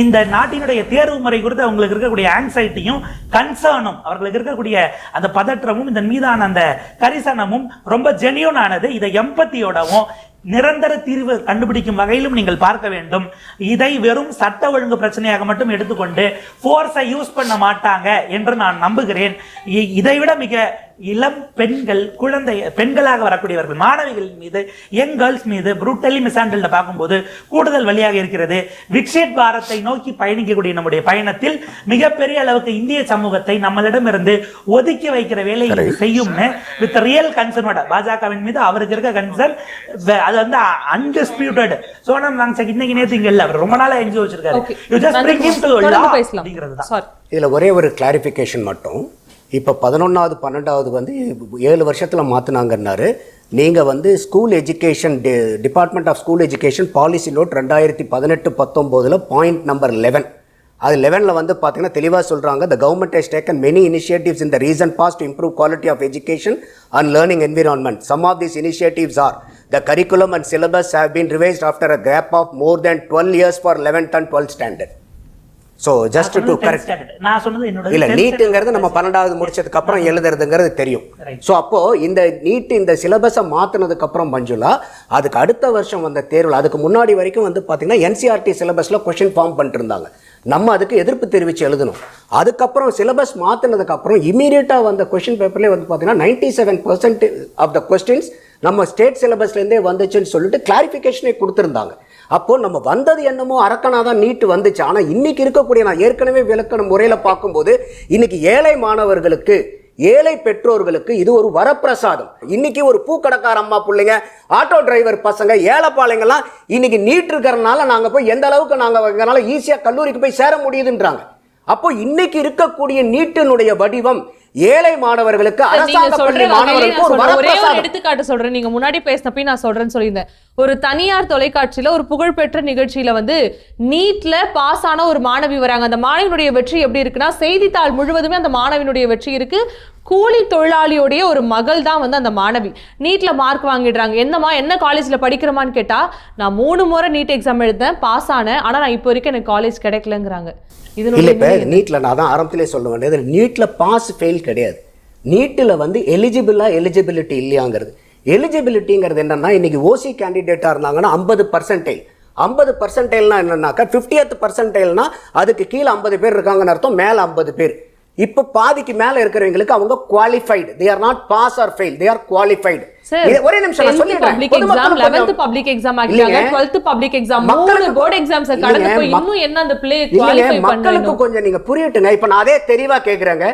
இந்த நாட்டினுடைய தேர்வு முறை குறித்து அவங்களுக்கு இருக்கக்கூடிய ஆங்ஸைட்டியும் கன்சர்னும் அவர்களுக்கு இருக்கக்கூடிய அந்த பதற்றமும் இதன் மீதான அந்த கரிசனமும் ரொம்ப ஜெனியூன் ஆனது. இதை எம்பத்தியோடவும் நிரந்தர தீர்வு கண்டுபிடிக்கும் வகையிலும் நீங்கள் பார்க்க வேண்டும். இதை வெறும் சட்ட ஒழுங்கு பிரச்சனையாக மட்டும் எடுத்துக்கொண்டு ஃபோர்ஸை யூஸ் பண்ண மாட்டாங்க என்று நான் நம்புகிறேன். இதைவிட மிக இளம் பெண்கள், பெண்களாக வரக்கூடியவர்கள், மாணவிகள் மீது, யங் கேர்ள்ஸ் மீது புரூட்டலி மிஸ்ஹேண்டில்ட பார்க்கும்போது கூடுதல் வழியாக இருக்கிறது. விக்ஷித் பாரத்தை நோக்கி பயணிக்கக்கூடிய நம்முடைய பயணத்தில் மிகப்பெரிய அளவுக்கு இந்திய சமூகத்தை நம்மளிடமிருந்து ஒதுக்கி வைக்கிற வேலை செய்யும்னு வித் ரியல் கன்சர்ன் பாஜகவின் மீது அவருக்கு இருக்க கன்சர்ன் அது வந்து அன்டிஸ்பியூட்டட். சோனம் வாங்சக் இன்னைக்கு நேத்து இங்க இல்ல, அவர் ரொம்ப நாளா என்ஜி வச்சிருக்காரு. You just bring him to law அப்படிங்கிறது தான். இதுல ஒரே ஒரு கிளாரிஃபிகேஷன் மட்டும். இப்போ 11வது 12வது வந்து 7 வருஷத்தில் மாற்றினாங்கன்னாரு. நீங்கள் வந்து school education department of school education policy note 2018-19 point number 11 அது 11ல் வந்து பார்த்தீங்கன்னா தெளிவாக சொல்கிறாங்க, the government has taken many initiatives in the recent past to improve quality of education and learning environment. Some of these initiatives are the curriculum and syllabus have been revised after a gap of more than 12 years for 11th and 12th standard. So just to correct. நான் சொன்னது என்னோட இல்ல நீட்டுங்கிறது நம்ம 12வது முடிச்சதுக்கு அப்புறம் எழுதுறதுங்கிறது தெரியும். ஸோ அப்போ இந்த நீட் இந்த சிலபஸை மாத்தினதுக்கு அப்புறம் மஞ்சுளா அதுக்கு அடுத்த வருஷம் வந்த தேர்வில் அதுக்கு முன்னாடி வரைக்கும் வந்து பார்த்தீங்கன்னா என்சிஆர்டி சிலபஸ்ல கொஸ்டின் ஃபார்ம் பண்ணிட்டு இருந்தாங்க. நம்ம அதுக்கு எதிர்ப்பு தெரிவித்து எழுதணும். அதுக்கப்புறம் சிலபஸ் மாற்றினதுக்கு அப்புறம் இமீடியட்டாக வந்த கொஸ்டின் பேப்பர்லேயே வந்து பார்த்தீங்கன்னா 97% ஆஃப் த கொஸ்டின்ஸ் நம்ம ஸ்டேட் சிலபஸ்லேருந்தே வந்துச்சுன்னு சொல்லிட்டு கிளாரிஃபிகேஷனே கொடுத்துருந்தாங்க. அப்போது நம்ம வந்தது என்னமோ அரக்கனாக தான் நீட்டு வந்துச்சு. ஆனால் இன்னைக்கு இருக்கக்கூடிய நான் ஏற்கனவே விளக்கண முறையில் பார்க்கும்போது இன்னைக்கு ஏழை மாணவர்களுக்கு, ஏழை பெற்றோர்களுக்கு இது ஒரு வரப்பிரசாதம். இன்னைக்கு ஒரு பூக்கடைக்கார அம்மா பிள்ளைங்க, ஆட்டோ டிரைவர் பசங்க, ஏழைப்பாளைங்கெல்லாம் இன்னைக்கு நீட் இருக்கிறனால நாங்கள் போய் எந்த அளவுக்கு நாங்கள் ஈஸியாக கல்லூரிக்கு போய் சேர முடியுதுன்றாங்க. அப்போ இன்னைக்கு இருக்கக்கூடிய நீட்டினுடைய வடிவம் ஏழை மாணவர்களுக்கு, அரசாங்க பள்ளி மாணவர்களுக்கு ஒரு வரப்பிரசாதம். எடுத்துக்காட்டு சொல்றேன். நீங்க முன்னாடி பேசினப்ப நான் சொல்றேன்னு சொல்லியிருந்தேன். ஒரு தனியார் தொலைக்காட்சியில ஒரு புகழ்பெற்ற நிகழ்ச்சியில வந்து நீட்ல பாஸ் ஆன ஒரு மாணவி வராங்க. அந்த மாணவியினுடைய வெற்றி எப்படி இருக்குன்னா, செய்தித்தாள் முழுவதுமே அந்த மாணவியினுடைய வெற்றி இருக்கு. கூலி தொழிலாளியோடைய ஒரு மகள் தான் வந்து அந்த மாணவி. நீட்ல மார்க் வாங்கிடுறாங்க. என்ன காலேஜ்ல படிக்கிறமான்னு கேட்டா, நான் 3 முறை நீட் எக்ஸாம் எழுதேன், பாஸ் ஆனேன், ஆனா நான் இப்போ வரைக்கும் எனக்கு காலேஜ் கிடைக்கலங்கிறாங்க. இல்லை இப்போ நீட்டில் நான் தான் ஆரம்பத்திலே சொல்ல வேண்டியது, நீட்டில் பாஸ் ஃபெயில் கிடையாது. நீட்டில் வந்து எலிஜிபிலிட்டி இல்லையாங்கிறது. எலிஜிபிலிட்டிங்கிறது என்னன்னா, இன்னைக்கு ஓசி கேண்டிடேட்டாக இருந்தாங்கன்னா 50%. 50%னா என்னன்னாக்கா 50th பர்சன்டைல்னா அதுக்கு கீழே 50 பேர் இருக்காங்கன்னு அர்த்தம், மேலே 50 பேர். இப்போ பாதிக்கு மேலே இருக்கிறவங்களுக்கு அவங்க qualified. They are not pass or fail, they are qualified. ஒரே நிமிஷம் நான் சொல்லிடுறேன். 11th பப்ளிக் எக்ஸாம் ஆக்கிட்டாங்க, 12th public exam, 3 board exams கடந்து போய் இன்னும் என்ன அந்த பிளே குவாலிஃபை பண்ணனும். மக்களுக்கு கொஞ்சம் நீங்க புரியட்டுங்க. இப்போ நான் அதே தெளிவா கேக்குறேங்க.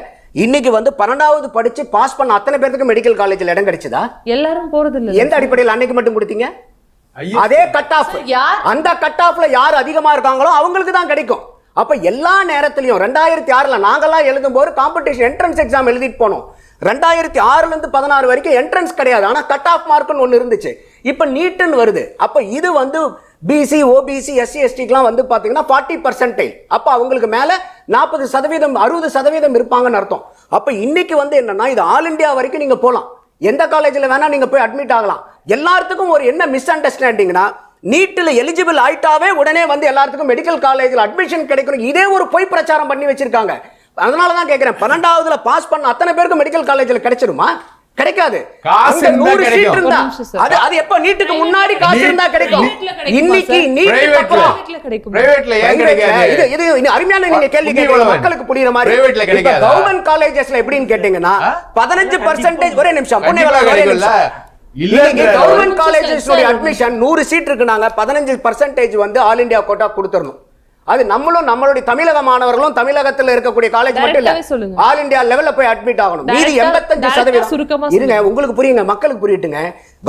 இன்னைக்கு வந்து 12வது படிச்சு பாஸ் பண்ண அத்தனை பேருக்கு மெடிக்கல் காலேஜ்ல இடம் கிடைச்சதா? எல்லாரும் போறது இல்ல. எந்த அடிப்படையில் அன்னைக்கு மட்டும் கொடுத்தீங்க? அதே கட் ஆஃப், அந்த கட் ஆஃப்ல யார் அதிகமா இருக்காங்களோ அவங்களுக்கு தான் கிடைக்கும். அப்ப எல்லா நேரத்திலையும் 2006ல நாங்கெல்லாம் எழுதும் போது காம்படிஷன் என்ட்ரன்ஸ் எக்ஸாம் எழுதிட்டு போனோம். 2006ல இருந்து 16 வரைக்கும் என்ட்ரன்ஸ் கிடையாது, ஆனா கட் ஆஃப் மார்க்னு ஒன்னு இருந்துச்சு. இப்ப நீட்னு வருது. அப்ப இது வந்து பிசி, ஓபிசி, எஸ்சி, எஸ்டிக்குலாம் வந்து பாத்தீங்கன்னா 40%. அப்ப அவங்களுக்கு மேல 40%, 60% இருப்பாங்கன்னு அர்த்தம். அப்ப இன்னைக்கு வந்து என்னன்னா, இது ஆல் இந்தியா வரைக்கும் நீங்க போலாம், எந்த காலேஜ்ல வேணா நீங்க போய் அட்மிட் ஆகலாம். எல்லாத்துக்கும் ஒரு என்ன மிஸ் அண்டர்ஸ்டாண்டிங்னா, நீட்டில் எலிஜிபிள் ஆயிட்டாவே உடனே வந்து எல்லாத்துக்கும் மெடிக்கல் காலேஜில் அட்மிஷன் கிடைக்கணும். இதே ஒரு பொய் பிரச்சாரம் பண்ணி வச்சிருக்காங்க. அதனால தான் கேட்கிறேன், 12வதுல பாஸ் பண்ண அத்தனை பேருக்கு மெடிக்கல் காலேஜில் கிடைச்சிருமா? கிடைக்காது. காசு 100 சீட் இருந்தா அது எப்ப நீட்டுக்கு முன்னாடி காசு இருந்தா கிடைக்கும். இன்னைக்கு நீட் அப்புறம் பிரைவேட்ல ஏன் கிடைக்காது? இது அருமையான நீங்க கேள்வி கேட்கல, மக்களுக்கு புரியுற மாதிரி. பிரைவேட்ல கிடைக்காது. கவர்மெண்ட் காலேஜஸ்ல எப்படின்னு கேட்டீங்கன்னா 15%. ஒரே நிமிஷம் கவர்மெண்ட் காலேஜஸ் அட்மிஷன் 100 சீட் இருக்குனாங்க, 15% வந்து ஆல் இந்தியா கோட்டா கொடுத்துடணும். அது நம்மளுடைய தமிழக மாணவர்களும் தமிழகத்தில் இருக்கக்கூடிய காலேஜ் மட்டும் இல்ல, Directly சொல்லுங்க. ஆல் இந்தியா லெவல்ல போய் அட்மிட் ஆகணும். மீதி Direct-ஆ 85% சுருக்கமா இருங்க, உங்களுக்கு புரியுங்க, மக்களுக்கு புரியட்டுங்க.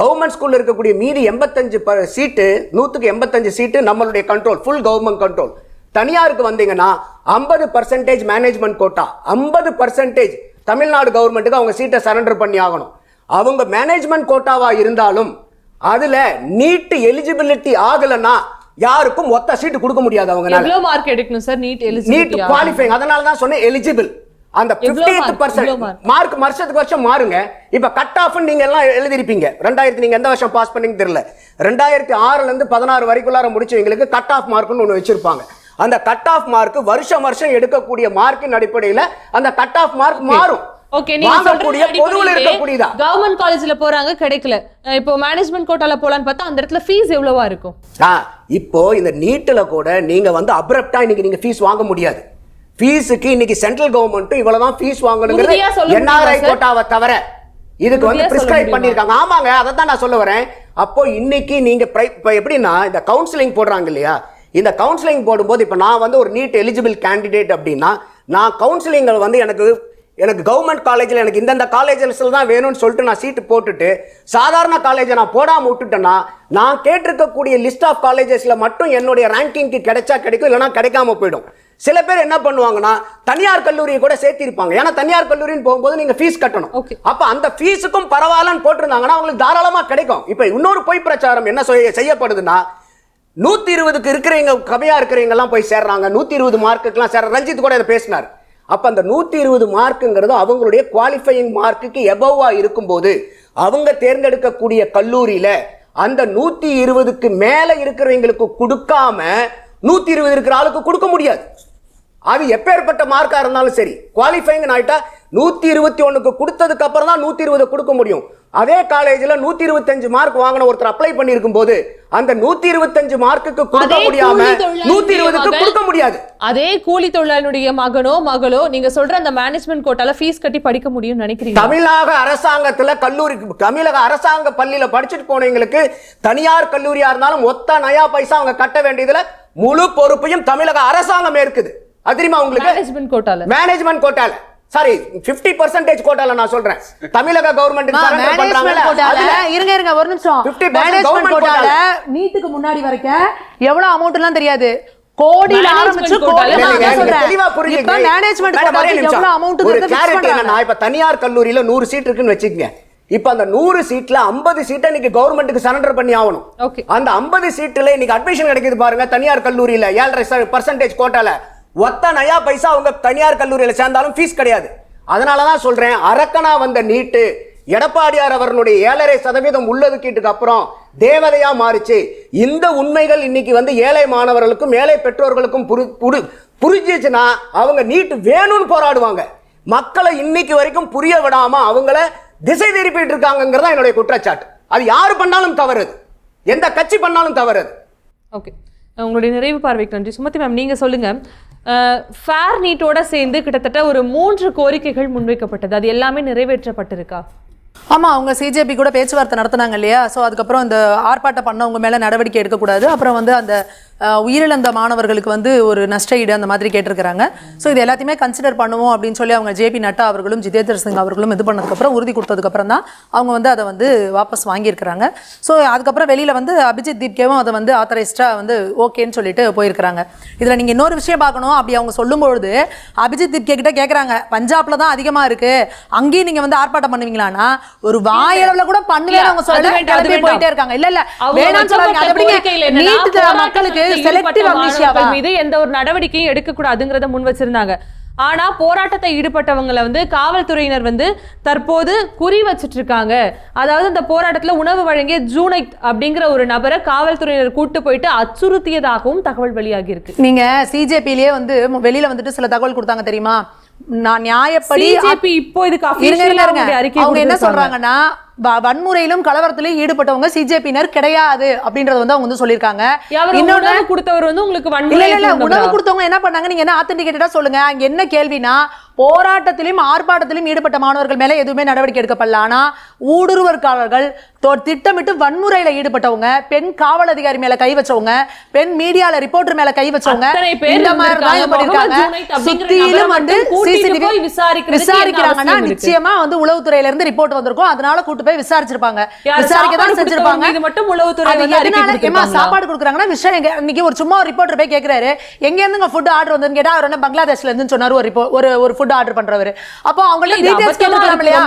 கவர்மெண்ட் ஸ்கூல்ல இருக்கக்கூடிய மீதி 85 சீட்டு, 185 சீட்டு நம்மளுடைய கண்ட்ரோல், ஃபுல் கவர்மெண்ட் கண்ட்ரோல். தனியாருக்கு வந்தீங்கன்னா 50% மேனேஜ்மெண்ட் கோட்டா, 50% தமிழ்நாடு கவர்மெண்ட்டுக்கு அவங்க சீட்டை சரண்டர் பண்ணி ஆகணும். அவங்க மேனேஜ்மெண்ட் கோட்டாவா இருந்தாலும் அதுல நீட் எலிஜிபிலிட்டி ஆகலன்னா யாருக்கும் ஒத்த சீட்டு கொடுக்க முடியாது. அவங்க எவ்வளவு மார்க் எடுக்கணும் sir NEET NEET eligibility? Qualifying, அதனால தான் சொன்னேன் எலிஜிபிள். அந்த 50% மார்க் வருஷத்துக்கு வருஷம் மாறுங்க. இப்ப கட் ஆஃப் நீங்க எல்லாம் எழுதிருப்பீங்க. 2000 நீங்க எந்த வருஷம் பாஸ் பண்ணீங்க தெரியல. 2006ல இருந்து 16 வரைக்குள்ளார முடிச்சவங்களுக்கு கட் ஆஃப் மார்க்னு ஒன்னு வச்சிருப்பாங்க. அந்த கட் ஆஃப் மார்க் வருஷம் எடுக்கக்கூடிய மார்க்கின் அடிப்படையில் அந்த கட் ஆஃப் மார்க் மாறும். ஓகே, நீங்க வாங்கக்கூடிய பொதுவில் இருக்கக்கூடியதா கவர்மெண்ட் காலேஜ்ல போறாங்க, கிடைக்கல, இப்போ மேனேஜ்மெண்ட் கோட்டால போலான்னு பார்த்தா அந்த இடத்துல ஃபீஸ் எவ்வளவா இருக்கும்? இப்போ இந்த நீட்ல கூட நீங்க வந்து அப்ரப்டா இன்னைக்கு நீங்க ஃபீஸ் வாங்க முடியாது. ஃபீஸுக்கு இன்னைக்கு சென்ட்ரல் கவர்மெண்ட் இவ்வளவுதான் ஃபீஸ் வாங்கணுங்கிறது என்ஆர்ஐ கோட்டாவை தவிர இதுக்கு வந்து பிரிஸ்கிரைப் பண்ணிருக்காங்க. ஆமாங்க, அதை தான் நான் சொல்ல வரேன். அப்போ இன்னைக்கு நீங்க எப்படின்னா இந்த கவுன்சிலிங் போடுறாங்க இல்லையா, இந்த கவுன்சிலிங் போடும்போது இப்போ நான் வந்து ஒரு நீட் எலிஜிபிள் கேண்டிடேட் அப்படின்னா நான் கவுன்சிலிங் வந்து எனக்கு கவர்மெண்ட் காலேஜில் எனக்கு இந்தந்த காலேஜஸில் தான் வேணும்னு சொல்லிட்டு நான் சீட்டு போட்டுட்டு சாதாரண காலேஜை நான் போடாமல் விட்டுட்டேன்னா நான் கேட்டிருக்கக்கூடிய லிஸ்ட் ஆஃப் காலேஜஸில் மட்டும் என்னுடைய ரேங்கிங்க்கு கிடைச்சா கிடைக்கும், இல்லைனா கிடைக்காம போயிடும். சில பேர் என்ன பண்ணுவாங்கன்னா தனியார் கல்லூரியை கூட சேர்த்திருப்பாங்க. ஏன்னா தனியார் கல்லூரின்னு போகும்போது நீங்க ஃபீஸ் கட்டணும். அப்ப அந்த ஃபீஸுக்கும் பரவாயில்லன்னு போட்டிருந்தாங்கன்னா அவங்களுக்கு தாராளமா கிடைக்கும். இப்ப இன்னொரு பொய் பிரச்சாரம் என்ன செய்யப்படுதுன்னா 120க்கு இருக்கிறவங்க கம்மியா இருக்கிறவங்க எல்லாம் போய் சேர்றாங்க, 120 மார்க்குக்கெல்லாம் சேர்ற. ரஞ்சித் கூட இதை பேசினார். அப்ப அந்த 120 மார்க்குங்கிறது அவங்களுடைய குவாலிஃபையிங் மார்க்குக்கு எபவா இருக்கும்போது அவங்க தேர்ந்தெடுக்கக்கூடிய கல்லூரியில அந்த 120க்கு மேல இருக்கிறவங்களுக்கு கொடுக்காம 120 இருக்கிற ஆளுக்கு கொடுக்க முடியாது. அது எப்பேற்பட்ட மார்க்கா இருந்தாலும் சரி, குவாலிஃபைங் ஆயிட்டா 121க்கு கொடுத்ததுக்கு அப்புறம் தான் 120 கொடுக்க முடியும். அதே காலேஜ்ல 125 மார்க் வாங்கின ஒருத்தர் அப்ளை பண்ணிருக்கும் போது அந்த 125 மார்க்குக்கு கொடுக்க முடியாம 120க்கு கொடுக்க முடியாது. அதே கூலி தொழிலாளியுடைய மகனோ நீங்க சொல்ற அந்த மேனேஜ்மெண்ட் கோட்டால ஃபீஸ் கட்டி படிக்க முடியும்னு நினைக்கிறீங்க? தமிழக அரசாங்கத்துல தமிழக அரசாங்க பள்ளியில படிச்சுட்டு போனவங்களுக்கு தனியார் கல்லூரியா இருந்தாலும் ஒத்த நயா பைசா அவங்க கட்ட வேண்டியதுல முழு பொறுப்பையும் தமிழக அரசாங்கம் இருக்குது. அது தெரியுமா உங்களுக்கு? மேனேஜ்மெண்ட் கோட்டால சாரி 50% கோட்டால நான் சொல்றேன். தமிழக கவர்மெண்ட் இருங்க ஒரு நிமிஷம். மேனேஜ்மெண்ட் கோட்டால நீட்டுக்கு முன்னாடி வரைக்கும் எவ்வளவு அமௌண்ட் எல்லாம் தெரியாது, கோடியில ஆரம்பிச்சு இப்ப தனியார் கல்லூரியில 100 சீட் இருக்குன்னு வச்சுக்கங்க. இப்ப அந்த 100 சீட்ல 50 சீட்டை இன்னைக்கு கவர்மெண்ட்டுக்கு சரண்டர் பண்ணி ஆகணும். அந்த 50 சீட்ல இன்னைக்கு அட்மிஷன் கிடைக்குது பாருங்க தனியார் கல்லூரியில 7% கோட்டால ஒத்த நயா பைசா அவங்க தனியார் கல்லூரியில சேர்ந்தாலும் ஃபீஸ் கிடையாது. அதனாலதான் சொல்றேன், அரக்கனா வந்த நீட்டு எடப்பாடியார் அவர்களுடைய 7.5% உள்ளதுக்கீட்டுக்கு அப்புறம் தேவதையா மாறிச்சு. இந்த உண்மைகள் இன்னைக்கு வந்து ஏழை மாணவர்களுக்கும் ஏழை பெற்றோர்களுக்கும் புரிஞ்சிச்சுன்னா அவங்க நீட் வேணும்னு போராடுவாங்க. மக்களை இன்னைக்கு வரைக்கும் புரிய விடாம அவங்கள திசை திருப்பிட்டு இருக்காங்கிறதா என்னுடைய குற்றச்சாட்டு. அது யாரு பண்ணாலும் தவறு, எந்த கட்சி பண்ணாலும் தவறு. ஓகே, உங்களுடைய நிறைவு பார்வைக்கு நன்றி. சுமதி மேம், நீங்க சொல்லுங்க. ஃபேர் நீட்டோட சேர்ந்து கிட்டத்தட்ட ஒரு 3 கோரிக்கைகள் முன்வைக்கப்பட்டது, அது எல்லாமே நிறைவேற்றப்பட்டிருக்கா? ஆமாம், அவங்க சிஜேபி கூட பேச்சுவார்த்தை நடத்தினாங்க இல்லையா. ஸோ அதுக்கப்புறம் இந்த ஆர்ப்பாட்டம் பண்ணவங்க மேலே நடவடிக்கை எடுக்கக்கூடாது, அப்புறம் வந்து அந்த உயிரிழந்த மாணவர்களுக்கு வந்து ஒரு நஷ்ட ஈடு அந்த மாதிரி கேட்டிருக்கிறாங்க. ஸோ இது எல்லாத்தையுமே கன்சிடர் பண்ணுவோம் அப்படின்னு சொல்லி அவங்க ஜேபி நட்டா அவர்களும் ஜிதேந்திர சிங் அவர்களும் இது பண்ணதுக்கப்புறம் உறுதி கொடுத்ததுக்கப்புறம் தான் அவங்க வந்து அதை வந்து வாபஸ் வாங்கியிருக்கிறாங்க. ஸோ அதுக்கப்புறம் வெளியில் வந்து அபிஜித் தீப்கேவும் அதை வந்து ஆத்தரைஸ்டாக வந்து ஓகேன்னு சொல்லிட்டு போயிருக்கிறாங்க. இதில் நீங்கள் இன்னொரு விஷயம் பார்க்கணும். அப்படி அவங்க சொல்லும்பொழுது அபிஜித் தீப்கே கிட்ட கேட்குறாங்க, பஞ்சாப்ல தான் அதிகமாக இருக்கு, அங்கேயும் நீங்கள் வந்து ஆர்ப்பாட்டம் பண்ணுவீங்களான்னா ஒரு வாயளவில் கூட பண்ணல அவங்க சொல்ல போயிட்டே இருக்காங்க. இல்ல வேணாம்னு சொல்றாங்க. மக்களுக்கு மீது எந்த ஒரு நடவடிக்கையும் எடுக்க கூடாதுங்கறத முன் வச்சிருந்தாங்க. ஆனா போராட்டத்தை ஈடுபட்டவங்களை வந்து காவல்துறையினர் வந்து தற்போது குறி வச்சிட்டு இருக்காங்க. அதாவது இந்த போராட்டத்துல உணவு வழங்கிய ஜூனைத் அப்படிங்கிற ஒரு நபரை காவல்துறையினர் கூட்டு போயிட்டு அச்சுறுத்தியதாகவும் தகவல் வெளியாகி இருக்கு. நீங்க சிஜேபிலேயே வந்து வெளியில வந்துட்டு சில தகவல் கொடுத்தாங்க தெரியுமா? நான் நியாயப்படி இப்போ இதுக்கு அவங்க என்ன சொல்றாங்கன்னா, வன்முறையிலும் கலவரத்திலும் ஈடுபட்டவங்க சிஜேபியினர் கிடையாது அப்படின்றத வந்து அவங்க வந்து சொல்லியிருக்காங்க. இன்னொன்னு கொடுத்தவர் வந்து உங்களுக்கு உணவு கொடுத்தவங்க என்ன பண்ணாங்க, நீங்க என்ன ஆத்தென்டிகேட்டடா சொல்லுங்க. அங்க என்ன கேள்வினா, போராட்டத்திலும் ஆர்ப்பாட்டத்திலும் ஈடுபட்ட மாணவர்கள் மேல எதுவுமே நடவடிக்கை எடுக்கப்படல. ஆனா ஊடுருவற்காரர்கள் திட்டமிட்டு வன்முறையில ஈடுபட்டவங்க, பெண் காவல் அதிகாரி மேல கை வச்சவங்க, பெண் மீடியால ரிப்போர்ட்டர் மேல கை வச்சவங்க, இந்த மாதிரி தான் பண்ணிருக்காங்க. சுத்தியிலும் வந்து சிசிடிவி விசாரிக்கிறாங்கன்னா நிச்சயமா வந்து உளவுத்துறையில இருந்து ரிப்போர்ட் வந்திருக்கும். அதனால கூட்டு போய் விசாரிச்சிருப்பாங்க, விசாரிக்க தான் செஞ்சிருப்பாங்க. இது மட்டும் உளவுத்துறை சாப்பாடு கொடுக்குறாங்கன்னா விஷயம் இன்னைக்கு ஒரு சும்மா ரிப்போர்ட்டர் போய் கேக்குறாரு, எங்க இருந்துங்க ஃபுட் ஆர்டர் வந்ததுன்னு கேட்டா அவர் என்ன பங்களாதேஷ்ல இருந்து சொன்னாரு. ஒரு ஃபுட் ஆர்டர் பண்றவர். அப்போ அவங்கள டீடைல்ஸ் கேட்கலாம் இல்லையா?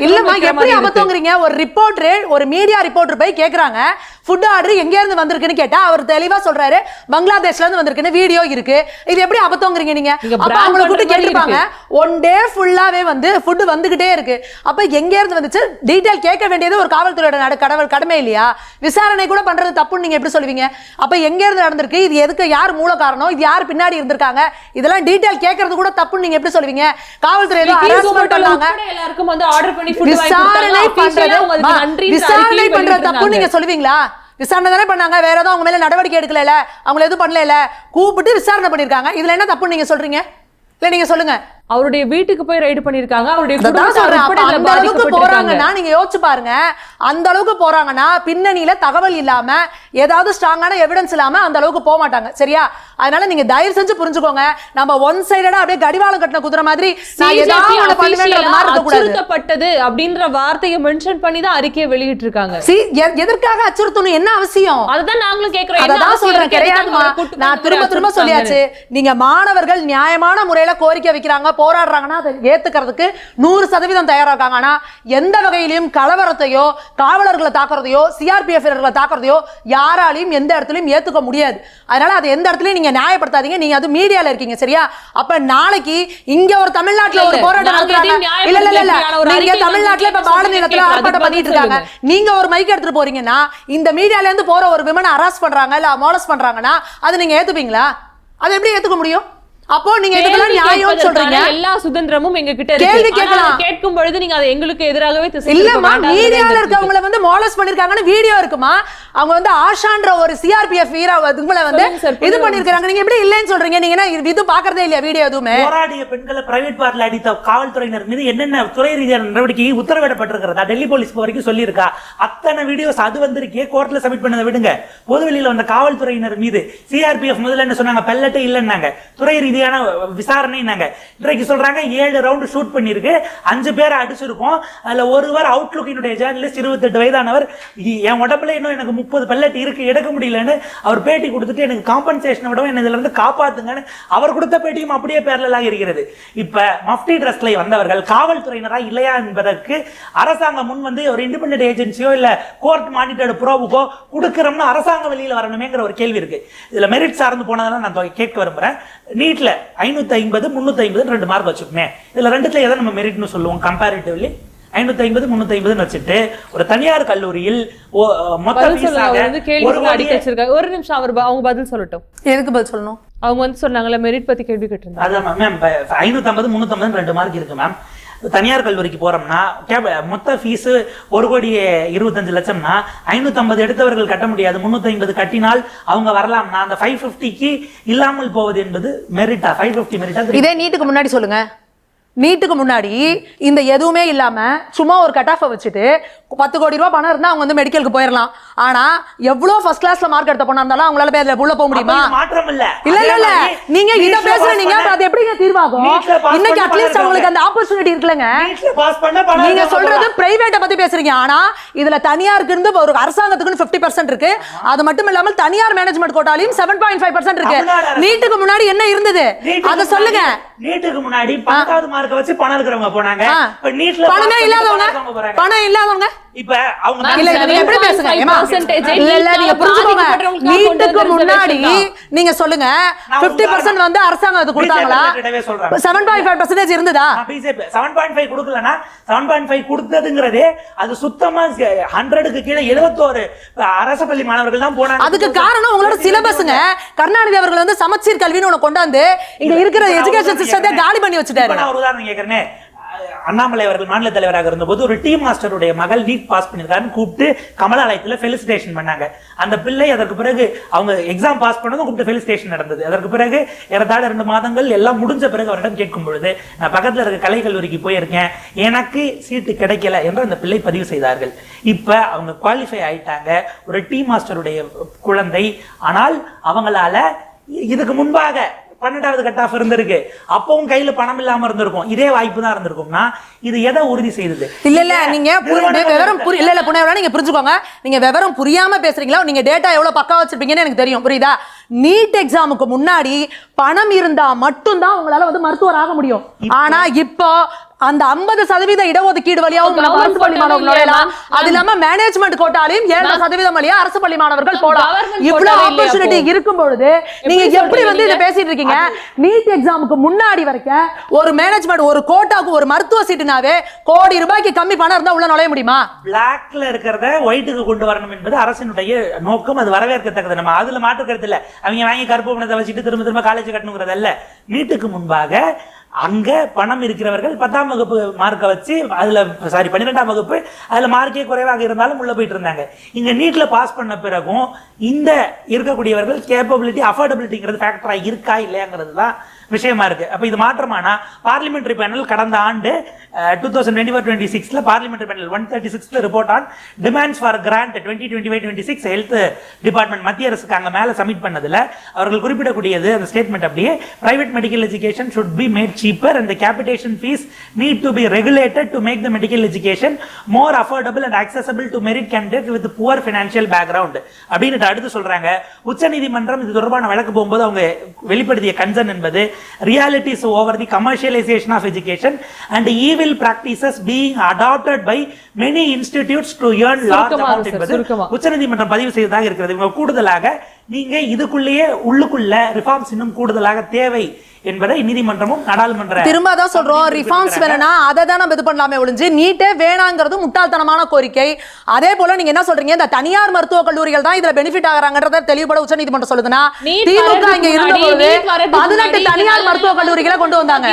இல்லம்மா, எப்படி அபத்தங்கிறீங்க? ஒரு ரிப்போர்ட்டர், ஒரு மீடியா ரிப்போர்ட்டர் போய் கேக்குறாங்க ஃபுட் ஆர்டர் எங்க இருந்து வந்திருக்குன்னு கேட்டா அவர் தெளிவா சொல்றாரு பங்களாதேஷ்ல இருந்து வந்திருக்குன்னு வீடியோ இருக்கு. இது எப்படி அபத்தங்கிறீங்க நீங்க? அப்ப அவங்கள கூட்டி கேட்டிருப்பாங்க. ஒன் டே ஃபுல்லாவே வந்து ஃபுட் வந்துகிட்டே இருக்கு. அப்ப எங்க இருந்து வந்துச்சு டீடைல் கேட்க வேண்டியது ஒரு காவல்துறையோட கடமை இல்லையா? விசாரணை கூட பண்றது தப்புன்னு நீங்க எப்படி சொல்லுவீங்க? அப்ப எங்க இருந்து நடந்திருக்கு, இது எதுக்கு, யார் மூல காரணம், இது யார் பின்னாடி இருந்திருக்காங்க, இதெல்லாம் டீடைல் கேட்கறது கூட தப்புன்னு நீங்க எப்படி சொல்லுவீங்க? காவல்துறை ஏதோ ஹராஸ்மென்ட் பண்ணாங்க, எல்லாருக்கும் வந்து ஆர்டர் பண்ணி ஃபுட் வாங்கி விசாரணை பண்றது தப்புன்னு நீங்க சொல்லுவீங்களா? விசாரணை தானே பண்ணாங்க, வேற ஏதோ அவங்க மேல நடவடிக்கை எடுக்கல, அவங்க எதுவும் பண்ணல, கூப்பிட்டு விசாரணை பண்ணிருக்காங்க. இதுல என்ன தப்புன்னு நீங்க சொல்றீங்க? இல்ல நீங்க சொல்லுங்க. அவருடைய வீட்டுக்கு போய் ரைடு பண்ணிருக்காங்க. அவருடைய அந்த அளவுக்கு போறாங்கன்னா நீங்க யோசிச்சு பாருங்க. அந்த அளவுக்கு போறாங்கன்னா பின்னணியில தகவல் இல்லாம, ஏதாவது ஸ்ட்ராங்கான எவிடன்ஸ் இல்லாம அந்த அளவுக்கு போக மாட்டாங்க. சரியா? அதனால நீங்க தயவு செஞ்சு புரிஞ்சுக்கோங்க. நம்ம ஒன் சைடடா அப்படியே கடிவாளம் கட்டின குதிரை மாதிரி அச்சுறுத்தப்பட்டது அப்படின்ற வார்த்தையை மென்ஷன் பண்ணி தான் அறிக்கையை வெளியிட்டு இருக்காங்க. எதற்காக அச்சுறுத்தணும், என்ன அவசியம்? அதுதான் நாங்களும் கேக்குறோம். அதான் சொல்றேன், கிடையாதுமா. நான் திரும்ப சொல்லியாச்சு. நீங்க மாணவர்கள் நியாயமான முறையில கோரிக்கை வைக்கிறாங்க, போராடுறாங்கன்னா அதை ஏத்துக்கிறதுக்கு 100% தயாரா இருக்காங்க. ஆனா எந்த வகையிலும் கலவரத்தையோ, காவலர்களை தாக்குறதையோ, சிஆர்பிஎஃப் தாக்குறதையோ யாராலையும் எந்த இடத்துலயும் ஏத்துக்க முடியாது. அதனால அதை எந்த இடத்துலயும் நீங்க நியாயப்படுத்தாதீங்க. நீங்க அது மீடியால இருக்கீங்க. சரியா? அப்ப நாளைக்கு இங்க ஒரு தமிழ்நாட்டுல ஒரு போராட்டம் நடக்குறாங்க. இல்ல நீங்க தமிழ்நாட்டுல இப்ப பாடநிலத்துல ஆர்ப்பாட்டம் பண்ணிட்டு இருக்காங்க. நீங்க ஒரு மைக் எடுத்துட்டு போறீங்கன்னா இந்த மீடியால இருந்து போற ஒரு விமனை அரெஸ்ட் பண்றாங்க, இல்ல மோலஸ் பண்றாங்கன்னா அது நீங்க ஏத்துப்பீங்களா? அதை எப்படி ஏத்துக்க முடியும்? அப்போ நீங்க இதெல்லாம் நியாயம் சொல்றீங்க. எல்லா சுதந்திரமும் எங்க கிட்ட இருக்கு. கேள்வி கேட்கலாம். கேட்கும் பொழுது நீங்க அதை எங்களுக்கு எதிராகவே இல்லம்மா, மீடியால இருக்கவங்கள வந்து மோலஸ் பண்ணிருக்காங்கன்னு வீடியோ இருக்குமா? அவங்க வந்து ஆஷான்ற ஒரு சிஆர்பிஎஃப் வீரவங்களை வந்து இது பண்ணிருக்காங்க. நீங்க எப்படி இல்லன்னு சொல்றீங்க? நீங்க இது பாக்குறதே இல்லையா வீடியோ எதுவுமே? போராடிய பெண்களை பிரைவேட் பார்ட்ல அடித்த காவல்துறையினர் மீது என்னென்ன துறை ரீதியான நடவடிக்கை உத்தரவிடப்பட்டிருக்கிறதா டெல்லி போலீஸ் வரைக்கும் சொல்லியிருக்கா? அத்தனை வீடியோஸ் அது வந்திருக்கே. கோர்ட்ல சப்மிட் பண்ணதை விடுங்க. பொதுவெளியில வந்த காவல்துறையினர் மீது சிஆர்பிஎஃப் முதல்ல என்ன சொன்னாங்க? பெல்லட்டே இல்லைன்னாங்க. துறை விசாரணை. இன்றைக்கு சொல்றாங்க 7 ரவுண்ட் ஷூட் பண்ணிருக்கு, 5 பேரை அடிச்சிருக்கோம். அதுல ஒருவர் அவுட்லுக்கினுடைய ஜேர்னலிஸ்ட் 28 வயதானவர், என் உடம்புல இன்னும் எனக்கு 30 பெல்லட் இருக்கு, எடுக்க முடியலன்னு அவர் பேட்டி கொடுத்துட்டு எனக்கு காம்பன்சேஷனை விட என்ன இதுல இருந்து காப்பாத்துங்கன்னு அவர் கொடுத்த பேட்டியும் அப்படியே பேரலாக இருக்கிறது. இப்ப மஃப்டி ட்ரெஸ்ல வந்தவர்கள் காவல்துறையினரா இல்லையா என்பதற்கு அரசாங்கம் முன் வந்து ஒரு இண்டிபெண்டன்ட் ஏஜென்சியோ இல்ல கோர்ட் மானிட்டர்டு ப்ரோவுக்கோ கொடுக்கிறோம்னு அரசாங்கம் வெளியில வரணுமேங்கிற ஒரு கேள்வி இருக்கு. இதுல மெரிட் சார்ந்து போனதெல்லாம் நான் கேட்க விரும்புறேன். நீட்ல 550 350 2 மார்க் வச்சுக்கோமே. இதுல ரெண்டுத்துல எதை நம்ம மெரிட்னு சொல்லுவோம்? கம்பேரிட்டிவ்லி 550 350 வச்சுட்டு ஒரு தனியார் கல்லூரியில் மொத்த ஃபீஸாக ஒரு நிமிஷம் அவங்க பதில் சொல்லட்டும். எதுக்கு பதில் சொல்லணும்? அவங்க வந்து சொன்னாங்கல மெரிட் பத்தி கேள்வி கேட்டிருந்தாங்க. அதான் மேம் 550 350 2 மார்க் இருக்கு மேம். தனியார் கல்லூரிக்கு போறோம்னா மொத்த ஃபீஸ் 1,25,00,000னா 550 எடுத்தவர்கள் கட்ட முடியாது. 350 கட்டினால் அவங்க வரலாம்னா அந்த 550க்கு இல்லாமல் போவது என்பது மெரிட்டா? 550 மெரிட்டா? இதே நீட்டுக்கு முன்னாடி சொல்லுங்க. நீட்டுக்கு முன்னாடி இந்த எதுவுமே இல்லாம சும்மா ஒரு கட் ஆஃப் வச்சுட்டு 10 கோடி ரூபாய் பணம் இருந்தா அவங்க வந்து மெடிக்கலுக்கு போயிடலாம். ஆனா எவ்வளவு ஃபர்ஸ்ட் கிளாஸ்ல மார்க் எடுத்த பொண்ணா இருந்தாலும் அவங்களால பேர்ல உள்ள போக முடியுமா? மாற்றம் இல்ல. இல்ல நீங்க இத பேசுறீங்க, அது எப்படிங்க தீர்வாகும்? இன்னைக்கு அட்லீஸ்ட் அவங்களுக்கு அந்த ஆப்பர்ச்சுனிட்டி இருக்குலங்க. நீங்க சொல்றது பிரைவேட்ட பத்தி பேசுறீங்க, ஆனா இதுல தனியாருக்கு இருந்து ஒரு அரசாங்கத்துக்கு 50% இருக்கு. அது மட்டும் இல்லாம தனியார் மேனேஜ்மெண்ட் கோட்டாலையும் 7.5% இருக்கு. நீட்டுக்கு முன்னாடி என்ன இருந்தது அத சொல்லுங்க. நீட்டுக்கு முன்னாடி 10வது மார்க் வச்சு பணம் இருக்கிறவங்க போனாங்க. இப்ப நீட்ல பணமே இல்லாதவங்க, பணம் இல்லாதவங்க இப்ப அவங்க இல்ல நீங்க எப்படி பேசுங்க? இல்ல நீங்க புரிஞ்சுக்கோங்க. நீட்டுக்கு முன்னாடி நீங்க சொல்லுங்க 50% வந்து அரசாங்கம் அது கொடுத்தாங்களா? 7.5% இருந்ததா? பிஜேபி 7.5 கொடுக்கலனா 7.5 கொடுத்ததுங்கிறதே அது சுத்தமா 100க்கு கீழ 71 அரசு பள்ளி மாணவர்கள் தான் போனாங்க. அதுக்கு காரணம் உங்களோட சிலபஸ்ங்க. கருணாநிதி அவர்கள் வந்து சமச்சீர் கல்வின்னு ஒன்னு கொண்டாந்து இங்க இருக்கிற எஜுகேஷன் சிஸ்டத்தை காலி பண்ணி வச்சிட்டாரு. நான் ஒரு உதாரணம் கேக்குறேன். அண்ணாமலை அவர்கள் மாநில தலைவராக இருந்தபோது ஒரு டீ மாஸ்டருடைய மகள் நீட் பாஸ் பண்ணியிருக்காருன்னு கூப்பிட்டு கமலாலயத்தில் ஃபெலிசிடேஷன் பண்ணாங்க. அந்த பிள்ளை அதற்கு பிறகு அவங்க எக்ஸாம் பாஸ் பண்ணதும் கூப்பிட்டு ஃபெலிசிடேஷன் நடந்தது. அதற்கு பிறகு ஏறத்தாழ 2 மாதங்கள் எல்லாம் முடிஞ்ச பிறகு அவரிடம் கேட்கும் பொழுது நான் பக்கத்தில் இருக்க கலை கல்லூரிக்கு போயிருக்கேன், எனக்கு சீட்டு கிடைக்கல என்று அந்த பிள்ளை பதிவு செய்தார்கள். இப்ப அவங்க குவாலிஃபை ஆயிட்டாங்க, ஒரு டீ மாஸ்டருடைய குழந்தை. ஆனால் அவங்களால இதுக்கு முன்பாக 12வது கட் ஆஃப் இருந்திருக்கு, அப்பவும் கையில பணம் இல்லாம இருந்திருக்கும், இதே வாய்ப்பு தான் இருந்திருக்கும்னா இது எதை உறுதி செய்தது? இல்ல நீங்க விவரம் இல்ல புனேவரா நீங்க புரிஞ்சுக்கோங்க, நீங்க விவரம் புரியாம பேசுறீங்களா? நீங்க டேட்டா எவ்வளவு பக்கா வச்சிருப்பீங்கன்னு எனக்கு தெரியும், புரியுதா? நீட் எக்ஸாமுக்கு முன்னாடி பணம் இருந்தா மட்டும்தான் உங்களால வந்து மருத்துவர் ஆக முடியும். ஆனா இப்போ அந்த 50% இடஒதுக்கீடு வழியாவும் அரசு பள்ளி மாணவர்கள் நுழையலாம். அது இல்லாம மேனேஜ்மெண்ட் கோட்டாலையும் 7% வழியா அரசு பள்ளி மாணவர்கள் போலாம். இவ்வளவு ஆப்பர்ச்சுனிட்டி இருக்கும் பொழுது நீங்க எப்படி வந்து இதை பேசிட்டு இருக்கீங்க? நீட் எக்ஸாமுக்கு முன்னாடி வரைக்கும் ஒரு மேனேஜ்மெண்ட் ஒரு கோட்டாக்கு ஒரு மருத்துவ சீட்டுனாவே கோடி ரூபாய்க்கு கம்மி பணம் இருந்தா உள்ள நுழைய முடியுமா? பிளாக்ல இருக்கிறத ஒயிட்டுக்கு கொண்டு வரணும் என்பது அரசினுடைய நோக்கம், அது வரவேற்கத்தக்கது. நம்ம அதுல மாற்று கருத்து இல்ல. அவங்க வாங்கி கருப்பு பணத்தை வச்சுட்டு திரும்ப காலேஜ் கட்டணுங்கிறது அல்ல. நீட்டுக்கு முன்பாக அங்க பணம் இருக்கிறவர்கள் 10ஆம் வகுப்பு மார்க்கை வச்சு அதுல 12ஆம் வகுப்பு அதுல மார்க்கே குறைவாக இருந்தாலும் உள்ள போயிட்டு இருந்தாங்க. இங்க நீட்ல பாஸ் பண்ண பிறகும் இந்த இருக்கக்கூடியவர்கள் கேப்பபிலிட்டி அஃபோர்டபிலிட்டிங்கிறது ஃபேக்டரா இருக்கா இல்லையாங்கிறது தான் விஷயமா இருக்கு. அப்ப இது மாற்றமானா பார்லிமெண்டரி பேனல் கடந்த ஆண்டு 2024-26 parliamentary panel 136 report on demands for grant 2025-26 health department மத்திய அரசுக்கு அங்க மேல சப்மிட் பண்ணதுல அவர்கள் குறிப்பிடக்கூடியது அந்த ஸ்டேட்மெண்ட் அப்படியே, private medical education should be made cheaper and the capitation fees need to be regulated to make the medical education more affordable and accessible to merit candidates with poor financial background அப்படின்னு அடுத்து சொல்றாங்க. உச்சநீதிமன்றம் இது தொடர்பான வழக்கு போகும்போது அவங்க வெளிப்படுத்திய கன்சர்ன் என்பது realities over the commercialization of education and evil practices being adopted by many institutes to earn large amount என்பது உச்சநீதிமன்றம் பதிவு செய்ததாக இருக்கிறது. இவங்க கூடுதலாக நீங்க இதுக்குள்ளேயே உள்ளுக்குள்ள ரிஃபார்ம்ஸ் இன்னும் கூடுதலாக தேவை என்பதை நீதிமன்றமும் நாடாளுமன்ற திரும்ப தான் சொல்றோம், ரிஃபார்ம்ஸ் வேணும்னா அதை தான் நம்ம இது பண்ணலாமே ஒழிஞ்சு நீட்டே வேணாங்கிறது முட்டாள்தனமான கோரிக்கை. அதே போல நீங்க என்ன சொல்றீங்க, இந்த தனியார் மருத்துவ கல்லூரிகள் தான் இதுல பெனிஃபிட் ஆகறாங்கன்றத தெளிவுபட உச்சநீதிமன்றம் சொல்லுதுன்னா, திமுக இங்க இருந்தபோது 18 தனியார் மருத்துவ கல்லூரிகளை கொண்டு வந்தாங்க.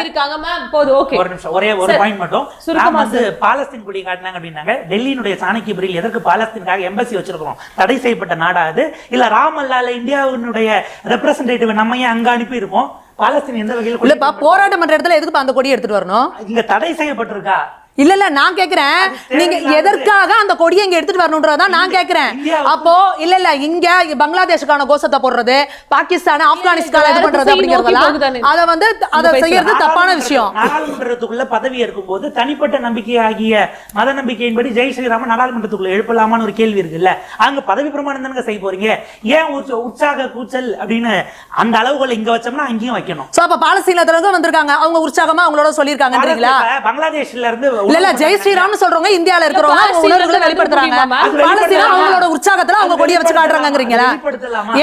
ஒரு நிமிஷம், ஒரு பாயிண்ட் மட்டும். நாம வந்து பாலஸ்தீன் கொடி காட்டினாங்க அப்படின்னாங்க. டெல்லியினுடைய சாணக்கியபுரியில் எதற்கு பாலஸ்தீனுக்காக எம்பசி வச்சிருக்கிறோம்? தடை செய்யப்பட்ட நாடாது இல்ல ராமல்லால இந்தியாவினுடைய ரெப்ரசன்டேட்டிவ் நம்ம ஏன் அங்க அனுப்பி இருக்கோம்? பாலஸ்தீன் எந்த வகையில் இல்லப்பா, போராட்டம் பண்ற இடத்துல எதுக்கு அந்த கொடி எடுத்துட்டு வரணும்? இங்க தடை செய்யப்பட்டிருக்கா? இல்ல நான் கேக்குறேன், நீங்க எதற்காக அந்த கொடியை இங்க எடுத்துட்டு வரணும்ன்றதான் நான் கேக்குறேன். அப்போ இல்ல இங்க பங்களாதேஷுக்கான கோஷத்தை போடுறது, பாகிஸ்தான் ஆப்கானிஸ்தான் இது பண்றது அப்படிங்கறதெல்லாம் அத வந்து அத செய்யறது தப்பான விஷயம். நாடாளுமன்றத்துக்குள்ள பதவி ஏற்கும் போது தனிப்பட்ட நம்பிக்கை ஆகிய மத நம்பிக்கையின்படி ஜெய் ஸ்ரீராம நாடாளுமன்றத்துக்குள்ள எழுப்பலாமான்னு ஒரு கேள்வி இருக்குல்ல. அங்க பதவி பிரமாணம் தானங்க செய்ய போறீங்க, ஏன் உற்சாக கூச்சல் அப்படின்னு அந்த அளவுகளை இங்க வச்சோம்னா அங்கேயும் வைக்கணும். சோ அப்ப பாலஸ்தீனத்துல வந்திருக்காங்க, அவங்க உற்சாகமா அவங்களோட சொல்லிருக்காங்கன்றீங்களா? பங்களாதேஷ்ல இருந்து இல்ல ஜெய் ஸ்ரீராம்னு சொல்றவங்க இந்தியால இருக்கிறவங்க அவங்க உணர்வுகளை வெளிப்படுத்துறாங்க. பாலஸ்தீனம் அவங்களோட உற்சாகத்துல அவங்க கொடியை வச்சு காட்டுறாங்கங்கறீங்களா?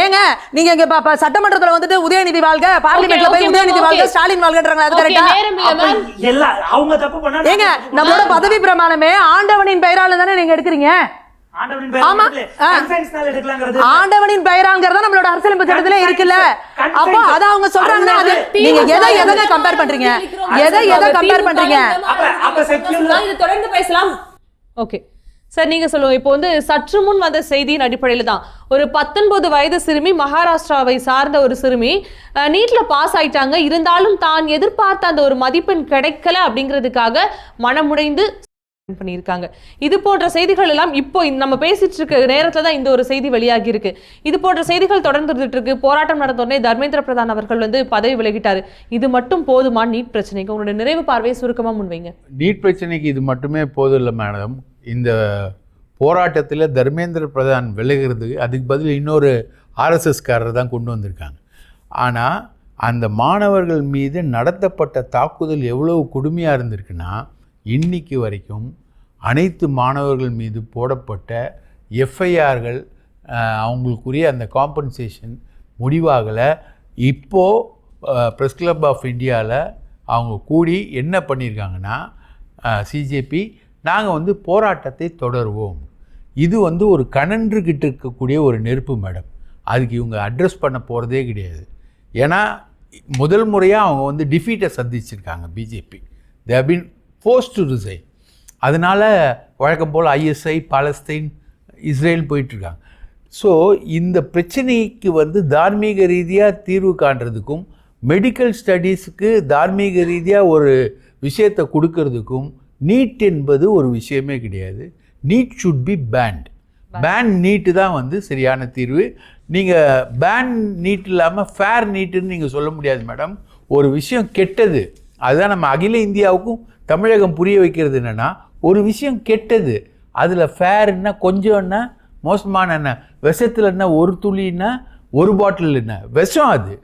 ஏங்க நீங்க இங்க சட்டமன்றத்துல வந்துட்டு உதயநிதி வாழ்க, பார்லிமெண்ட்ல போய் உதயநிதி வாழ்க, ஸ்டாலின் வாழ்கன்றாங்க, அது கரெக்ட்டா? எல்லாம் அவங்க தப்பு பண்ணா ஏங்க நம்மளோட பதவி பிரமாணமே ஆண்டவனின் பெயரால தானே நீங்க எடுக்கிறீங்க. ஆண்டவனின் பெயராங்கிறத நம்மளோட அரசியலமைப்பு சட்டத்திலே இருக்குல்ல. அப்போ அத அவங்க சொல்றாங்கன்னா அது நீங்க எதை கம்பேர் பண்றீங்க? எதை கம்பேர் பண்றீங்க? இது தொடர்ந்து பேசலாம். ஓகே சார், நீங்க சொல்லுங்க. இப்போ வந்து சற்று முன் வந்த செய்தியின் அடிப்படையில் தான் ஒரு 19 வயது சிறுமி, மகாராஷ்டிராவை சார்ந்த ஒரு சிறுமி நீட்ல பாஸ் ஆயிட்டாங்க. இருந்தாலும் தான் எதிர்பார்த்த அந்த ஒரு மதிப்பெண் கிடைக்கல அப்படிங்கிறதுக்காக மனமுடைந்து பண்ணியிருக்காங்க. இது போன்ற செய்திகள் எல்லாம் இப்போ நம்ம பேசிட்டு இருக்க நேரத்துல தான் இந்த ஒரு செய்தி வெளியாகி இருக்கு. இது போன்ற செய்திகள் தொடர்ந்துட்டு இருக்கு. போராட்டம் நடந்த உடனே தர்மேந்திர பிரதான் அவர்கள் வந்து பதவி விலகிட்டாரு. இது மட்டும் போதுமா நீட் பிரச்சனைக்கு? உங்களுடைய நிறைவு பார்வையை சுருக்கமா முன்வைங்க. நீட் பிரச்சனைக்கு இது மட்டுமே போதும் இல்லை மேடம். இந்த போராட்டத்தில் தர்மேந்திர பிரதான் விலகிறது, அதுக்கு பதில் இன்னொரு ஆர்எஸ்எஸ்காரர் தான் கொண்டு வந்திருக்காங்க. ஆனால் அந்த மாணவர்கள் மீது நடத்தப்பட்ட தாக்குதல் எவ்வளவு கொடுமையாக இருந்திருக்குன்னா, இன்னைக்கு வரைக்கும் அனைத்து மாணவர்கள் மீது போடப்பட்ட எஃப்ஐஆர்கள் அவங்களுக்குரிய அந்த காம்பன்சேஷன் முடிவாகலை. இப்போது ப்ரெஸ் கிளப் ஆஃப் இந்தியாவில் அவங்க கூடி என்ன பண்ணியிருக்காங்கன்னா, சிஜேபி நாங்கள் வந்து போராட்டத்தை தொடருவோம். இது வந்து ஒரு கனன்றுக்கிட்டு இருக்கக்கூடிய ஒரு நெருப்பு மேடம். அதுக்கு இவங்க அட்ரஸ் பண்ண போகிறதே கிடையாது. ஏன்னா முதல் முறையாக அவங்க வந்து டிஃபீட்டை சந்திச்சிருக்காங்க BJP. They have been forced to resign. அதனால் வழக்கம் போல் ஐஎஸ்ஐ, பாலஸ்தீன், இஸ்ரேல் போயிட்டுருக்காங்க. ஸோ இந்த பிரச்சனைக்கு வந்து தார்மீக ரீதியாக தீர்வு காண்றதுக்கும் மெடிக்கல் ஸ்டடீஸுக்கு தார்மீக ரீதியாக ஒரு விஷயத்தை கொடுக்கறதுக்கும் நீட் என்பது ஒரு விஷயமே கிடையாது. NEET should be banned. NEET தான் வந்து சரியான தீர்வு. நீங்கள் பேன் நீட் இல்லாமல் ஃபேர் நீட்டுன்னு நீங்கள் சொல்ல முடியாது மேடம். ஒரு விஷயம் கெட்டது, அதுதான் நம்ம அகில இந்தியாவுக்கும் தமிழகம் புரிய வைக்கிறது என்னென்னா, ஒரு விஷயம் கெட்டது, அதில் ஃபேர்னா கொஞ்சம்னா மோசமான என்ன, விஷத்தில் என்ன ஒரு துளின்னா ஒரு பாட்டில் என்ன விஷம் அது.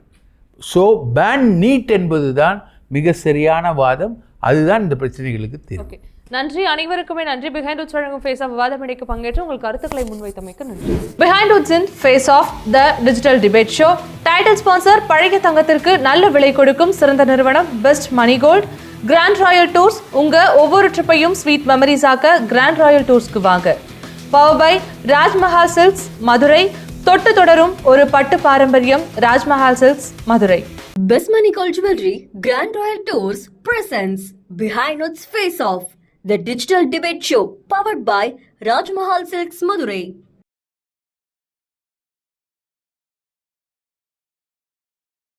ஸோ பேன் நீட் என்பது தான் மிக சரியான வாதம். அதுதான் இந்த பிரச்சனைகளுக்கு தீர்வு. நன்றி, அனைவருக்குமே நன்றி. பிஹைண்ட் உட்ஸ் வழங்கும் ஃபேஸ் ஆஃப் விவாத மேடைக்கு பங்கேற்று உங்கள் கருத்துக்களை முன்வைத்தமைக்கு நன்றி. Behindwoods in face off the digital debate show. Title sponsor பழைய தங்கத்திற்கு நல்ல விலை கொடுக்கும் சிறந்த நிறுவனம் Best Money Gold. Grand Royal Tours, உங்க ஒவ்வொரு ட்ரிப்பையும் ஸ்வீட் மெமரிஸ் ஆக்க கிராண்ட் ராயல் டூர்ஸ்க்கு வாங்க. Power by Rajmahal silks Madurai. தொட்டு தொடரும் ஒரு பட்டு பாரம்பரியம், Rajmahal silks Madurai. Best Money Gold Jewelry Grand Royal Tours presents Behind Its Face Off, the digital debate show powered by Raj Mahal Silks Madurai.